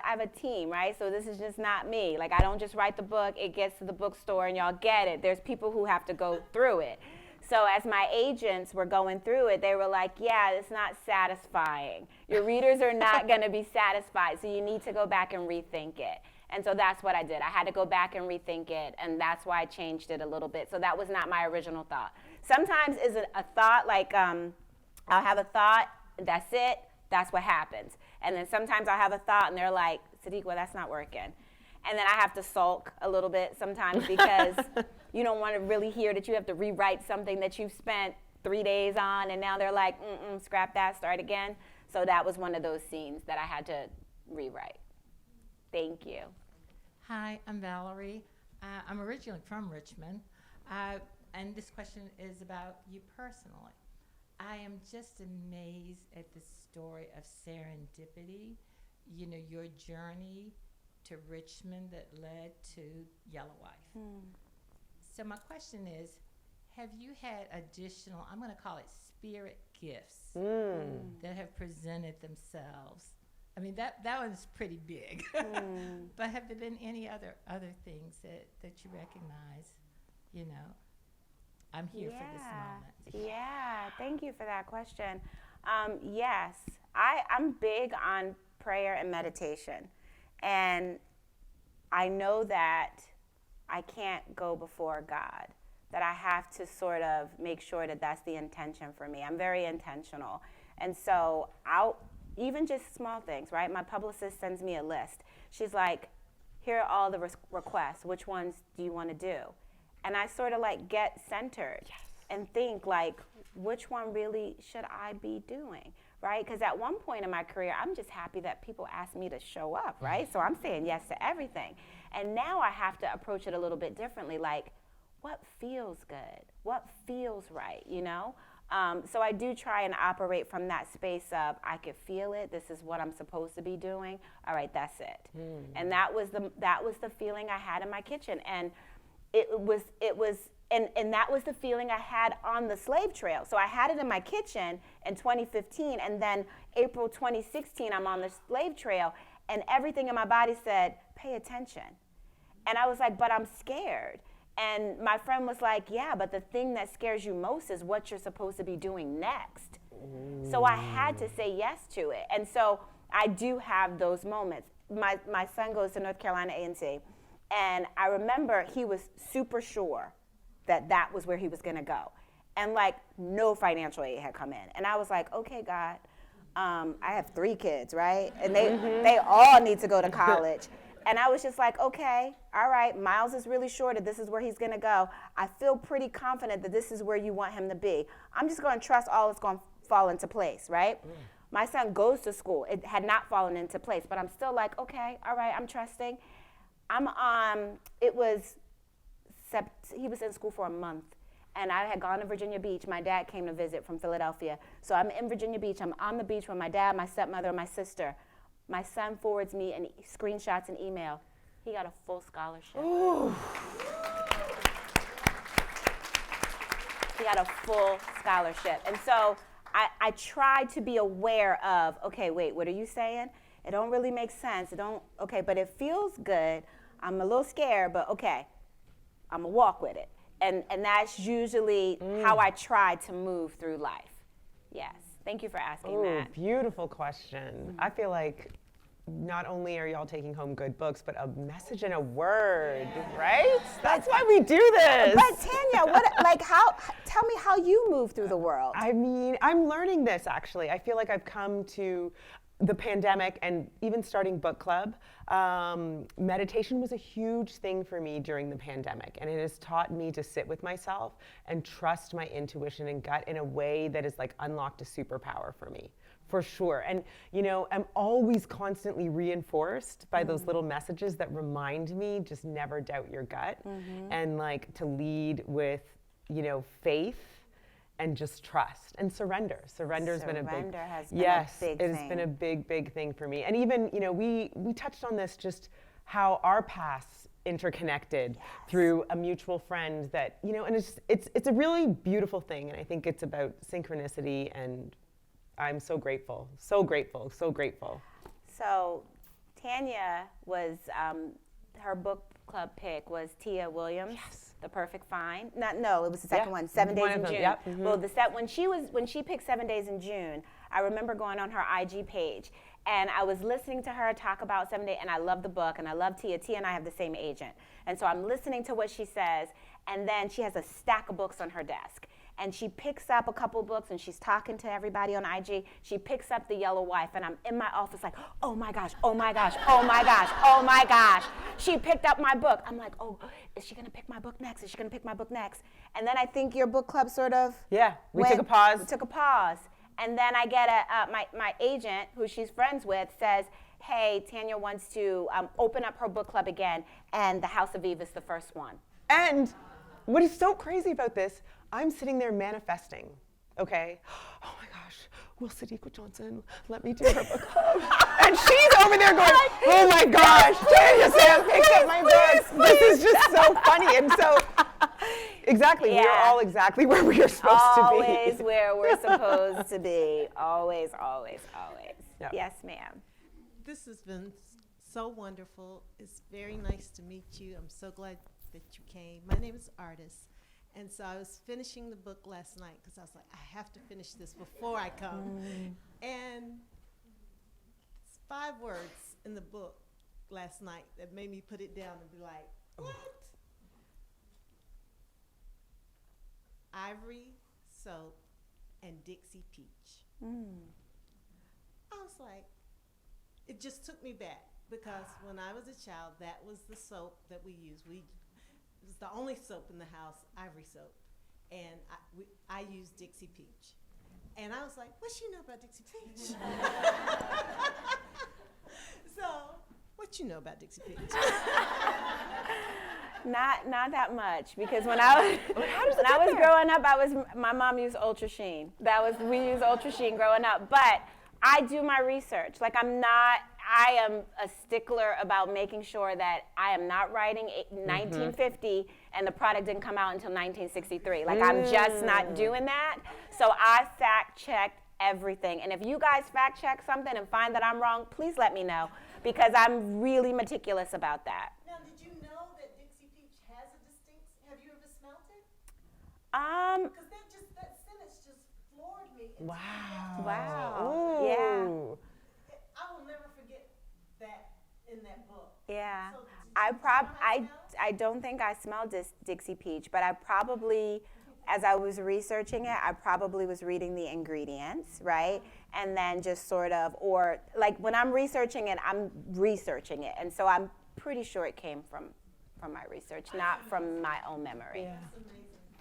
have a team, right? So this is just not me. Like, I don't just write the book, it gets to the bookstore and y'all get it. There's people who have to go through it. So as my agents were going through it, they were like, yeah, it's not satisfying. Your readers are not going to be satisfied, so you need to go back and rethink it. And so that's what I did. I had to go back and rethink it, and that's why I changed it a little bit. So that was not my original thought. Sometimes is a thought like, I'll have a thought, that's it, that's what happens. And then sometimes I'll have a thought, and they're like, Sadeqa, that's not working. And then I have to sulk a little bit sometimes because you don't want to really hear that you have to rewrite something that you've spent 3 days on, and now they're like, scrap that, start again. So that was one of those scenes that I had to rewrite. Thank you. Hi, I'm Valerie. I'm originally from Richmond, and this question is about you personally. I am just amazed at the story of serendipity, your journey to Richmond that led to Yellow Wife. So my question is, have you had additional, I'm going to call it spirit gifts that have presented themselves? I mean, that one's pretty big. But have there been any other things that you recognize, I'm here for this moment. Yeah, thank you for that question. Yes, I'm big on prayer and meditation. And I know that I can't go before God, that I have to sort of make sure that that's the intention for me. I'm very intentional. And so even just small things, right? My publicist sends me a list. She's like, here are all the requests. Which ones do you want to do? And I sort of like get centered and think like, which one really should I be doing, right? Because at one point in my career, I'm just happy that people ask me to show up, right? So I'm saying yes to everything. And now I have to approach it a little bit differently, like, what feels good? What feels right, So I do try and operate from that space of, I could feel it, this is what I'm supposed to be doing, all right, that's it. And that was the feeling I had in my kitchen. And and that was the feeling I had on the slave trail. So I had it in my kitchen in 2015, and then April 2016, I'm on the slave trail, and everything in my body said, pay attention. And I was like, but I'm scared. And my friend was like, yeah, but the thing that scares you most is what you're supposed to be doing next. So I had to say yes to it. And so I do have those moments. My son goes to North Carolina A&T, and I remember he was super sure that that was where he was going to go. And like no financial aid had come in. And I was like, okay, God, I have 3 kids, right? And they all need to go to college. And I was just like, okay, all right, Miles is really sure that this is where he's going to go. I feel pretty confident that this is where you want him to be. I'm just going to trust all it's going to fall into place, right? My son goes to school. It had not fallen into place, but I'm still like, okay, all right, I'm trusting. He was in school for a month, and I had gone to Virginia Beach. My dad came to visit from Philadelphia. So I'm in Virginia Beach. I'm on the beach with my dad, my stepmother, and my sister. My son forwards me and screenshots an email. He got a full scholarship. Ooh. He got a full scholarship. And so I tried to be aware of, okay, wait, what are you saying? It don't really make sense. But it feels good. I'm a little scared, but okay, I'm gonna walk with it. And that's usually how I try to move through life. Yes. Thank you for asking that. Beautiful question. I feel like not only are y'all taking home good books, but a message and a word, right? That's why we do this. But Tanya, tell me how you move through the world. I mean, I'm learning this actually. I feel like I've come to the pandemic and even starting book club. Meditation was a huge thing for me during the pandemic, and it has taught me to sit with myself and trust my intuition and gut in a way that has like unlocked a superpower for me, for sure. And you know, I'm always constantly reinforced by those little messages that remind me just never doubt your gut and like to lead with, you know, faith and just trust and surrender. Surrender's been a big, it's been a big thing for me. And even, you know, we touched on this, just how our paths interconnected through a mutual friend that, you know, and it's a really beautiful thing. And I think it's about synchronicity, and I'm so grateful. So Tanya was, her book club pick was Tia Williams. The Perfect Find. It was the second one, 7 Days in June. Well, when she picked 7 Days in June, I remember going on her IG page, and I was listening to her talk about 7 Days, and I love the book, and I love Tia. Tia and I have the same agent. And so I'm listening to what she says, and then she has a stack of books on her desk. And she picks up a couple books, and she's talking to everybody on IG. She picks up The Yellow Wife, and I'm in my office like, oh my gosh. She picked up my book. I'm like, oh, is she gonna pick my book next? And then I think your book club sort of we took a pause. And then I get my agent, who she's friends with, says, hey, Tanya wants to open up her book club again, and The House of Eve is the first one. And what is so crazy about this, I'm sitting there manifesting, okay? Oh my gosh, will Sadeqa Johnson let me do her book club? And she's over there going, oh my gosh, Tanya Sam picked up my books. This is just so funny. And so, exactly, we're all exactly where we are supposed to be. Always where we're supposed to be. Always. Yep. Yes, ma'am. This has been so wonderful. It's very nice to meet you. I'm so glad that you came. My name is Artis. And so I was finishing the book last night because I was like, I have to finish this before I come. And it's 5 words in the book last night that made me put it down and be like, what? Ivory, soap, and Dixie Peach. I was like, it just took me back, because when I was a child, that was the soap that we used. It was the only soap in the house, Ivory soap, and I used Dixie Peach. And I was like, what you know about Dixie Peach? So, what you know about Dixie Peach? Not that much, because when I was growing up, my mom used Ultra Sheen. We used Ultra Sheen growing up, but I do my research. Like I am a stickler about making sure that I am not writing 1950 and the product didn't come out until 1963. Like I'm just not doing that. So I fact checked everything. And if you guys fact check something and find that I'm wrong, please let me know, because I'm really meticulous about that. Now, did you know Wow. Wow. Ooh. Yeah. I will never forget that in that book. Yeah. So, I don't think I smelled Dixie Peach, but I probably, as I was researching it, I probably was reading the ingredients, right? And then just sort of, or like when I'm researching it, I'm researching it. And so I'm pretty sure it came from my research, not from my own memory.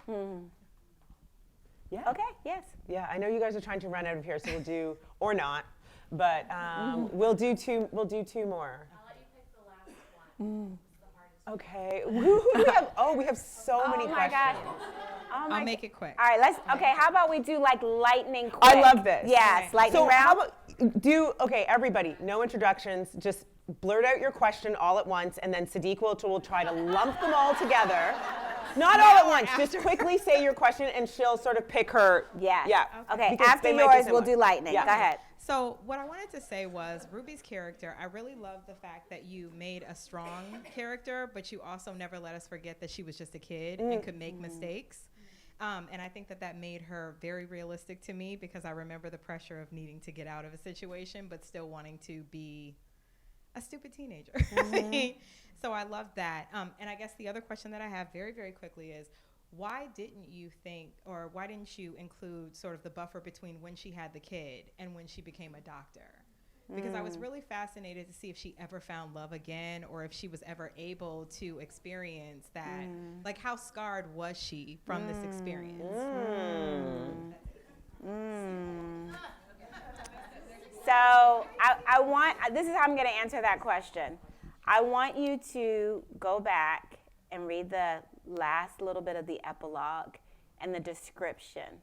Yeah. Yeah. Okay, yes. Yeah, I know you guys are trying to run out of here, so we'll do, or not, but we'll do two more. I'll let you pick the last one. It's the hardest one. Okay. Who do we have? Oh, we have so many Oh my questions. gosh. Oh my I'll make it quick. All right, okay, how about we do like lightning quick? I love this. Yes, lightning So round. how about okay, everybody, no introductions, just blurt out your question all at once, and then Sadeqa will try to lump them all together. Not all at once, just quickly say your question, and she'll sort of pick her. Yes. Yeah. Okay, Because after they might be yours, we'll similar. do lightning. Yeah. Go ahead. So what I wanted to say was Ruby's character, I really love the fact that you made a strong character, but you also never let us forget that she was just a kid and could make mistakes. And I think that made her very realistic to me, because I remember the pressure of needing to get out of a situation, but still wanting to be a stupid teenager. So I love that. And I guess the other question that I have very, very quickly is, why didn't you think, or why didn't you include sort of the buffer between when she had the kid and when she became a doctor? Because I was really fascinated to see if she ever found love again, or if she was ever able to experience that. Like, how scarred was she from this experience? So I want, this is how I'm going to answer that question. I want you to go back and read the last little bit of the epilogue and the description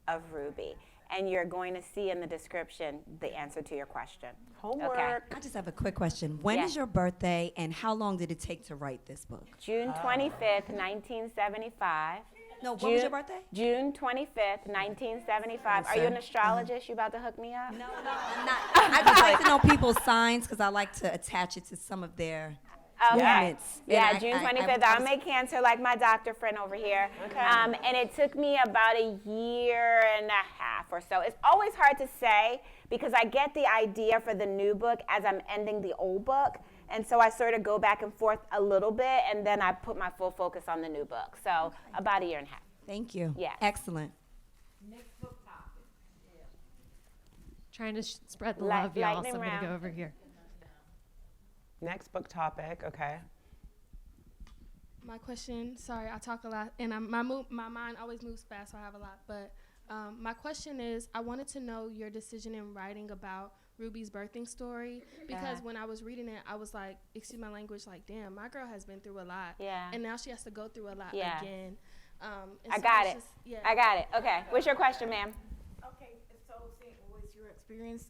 of Ruby. And you're going to see in the description the answer to your question. Homework. Okay. I just have a quick question. When is your birthday, and how long did it take to write this book? June 25th, 1975. No, what was your birthday? June 25th, 1975. Are you an astrologist? You about to hook me up? No, I'm not. I just like to know people's signs, because I like to attach it to some of their moments. Yeah, June 25th. I'm a Cancer, like my doctor friend over here. Okay. And it took me about a year and a half or so. It's always hard to say, because I get the idea for the new book as I'm ending the old book. And so I sort of go back and forth a little bit, and then I put my full focus on the new book. So about a year and a half. Thank you. Yeah. Excellent. Next book topic. Trying to spread the love, y'all, so I'm going to go over here. Next book topic, okay. My question, sorry, I talk a lot, and my mind always moves fast, so I have a lot. But my question is, I wanted to know your decision in writing about Ruby's birthing story, because when I was reading it, I was like, excuse my language, like, damn, my girl has been through a lot. Yeah. And now she has to go through a lot again. I got it. I got it. Okay. What's your question, ma'am? Okay, so what's your experience?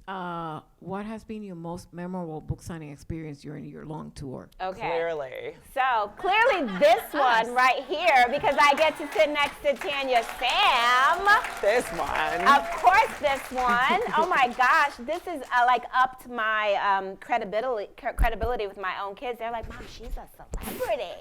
What has been your most memorable book signing experience during your long tour? Okay. Clearly. So clearly this one right here, because I get to sit next to Tanya Sam. This one. Of course, this one. Oh my gosh, this is like upped my credibility with my own kids. They're like, Mom, she's a celebrity.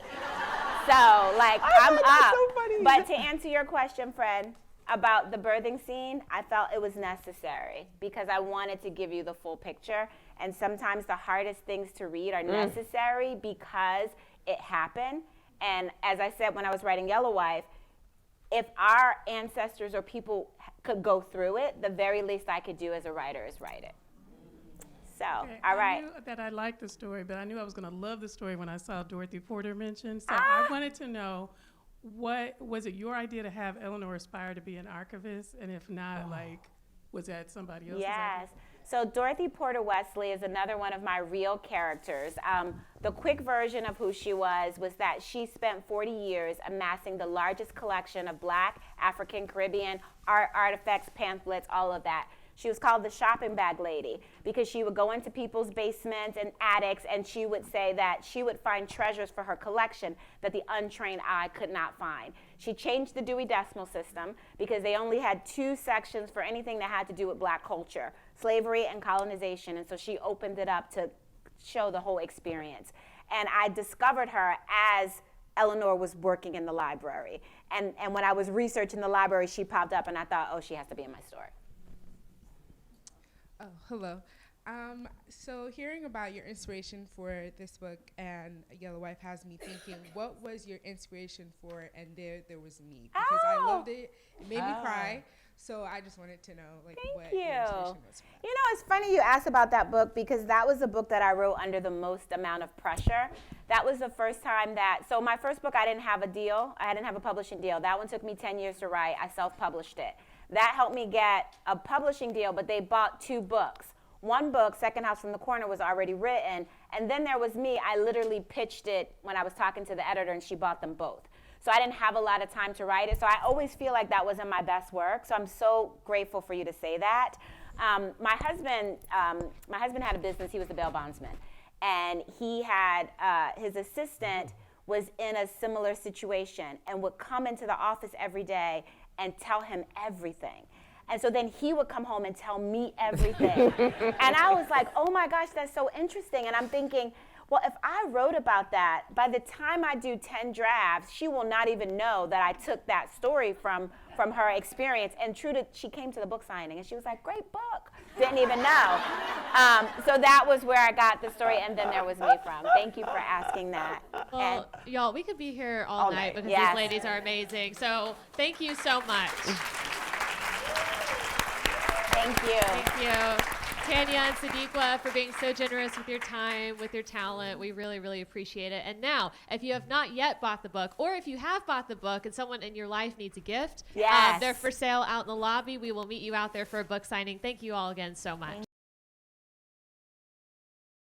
So like, I'm up. So funny. But to answer your question, Fred, about the birthing scene, I felt it was necessary, because I wanted to give you the full picture. And sometimes the hardest things to read are necessary because it happened. And as I said when I was writing Yellow Wife, if our ancestors or people could go through it, the very least I could do as a writer is write it. So, all right. I knew that I liked the story, but I knew I was going to love the story when I saw Dorothy Porter mentioned. So I wanted to know, what was it your idea to have Eleanor aspire to be an archivist? And if not, like, was that somebody else's idea? Yes. So Dorothy Porter Wesley is another one of my real characters. The quick version of who she was that she spent 40 years amassing the largest collection of Black, African, Caribbean art, artifacts, pamphlets, all of that. She was called the shopping bag lady, because she would go into people's basements and attics, and she would say that she would find treasures for her collection that the untrained eye could not find. She changed the Dewey Decimal System because they only had 2 sections for anything that had to do with Black culture, slavery and colonization, and so she opened it up to show the whole experience. And I discovered her as Eleanor was working in the library. And when I was researching the library, she popped up, and I thought, oh, she has to be in my story. Oh, hello. So hearing about your inspiration for this book and Yellow Wife has me thinking, what was your inspiration for And There Was Me? Because I loved it. It made me cry. So I just wanted to know, like, what your inspiration was for that. You know, it's funny you asked about that book because that was a book that I wrote under the most amount of pressure. That was the first time so my first book, I didn't have a deal. I didn't have a publishing deal. That one took me 10 years to write. I self-published it. That helped me get a publishing deal, but they bought 2 books. One book, Second House from the Corner, was already written, and then there was me. I literally pitched it when I was talking to the editor, and she bought them both. So I didn't have a lot of time to write it, so I always feel like that wasn't my best work, so I'm so grateful for you to say that. My husband had a business. He was a bail bondsman, and he had his assistant was in a similar situation and would come into the office every day and tell him everything. And so then he would come home and tell me everything. And I was like, oh my gosh, that's so interesting. And I'm thinking, well, if I wrote about that, by the time I do 10 drafts, she will not even know that I took that story from her experience. And she came to the book signing and she was like, great book. Didn't even know. So that was where I got the story, And Then There Was Me from. Thank you for asking that. Well, y'all, we could be here all night because these ladies are amazing. So thank you so much. Thank you. Thank you. Tanya and Sadeqa, for being so generous with your time, with your talent. We really, really appreciate it. And now, if you have not yet bought the book, or if you have bought the book and someone in your life needs a gift, they're for sale out in the lobby. We will meet you out there for a book signing. Thank you all again so much.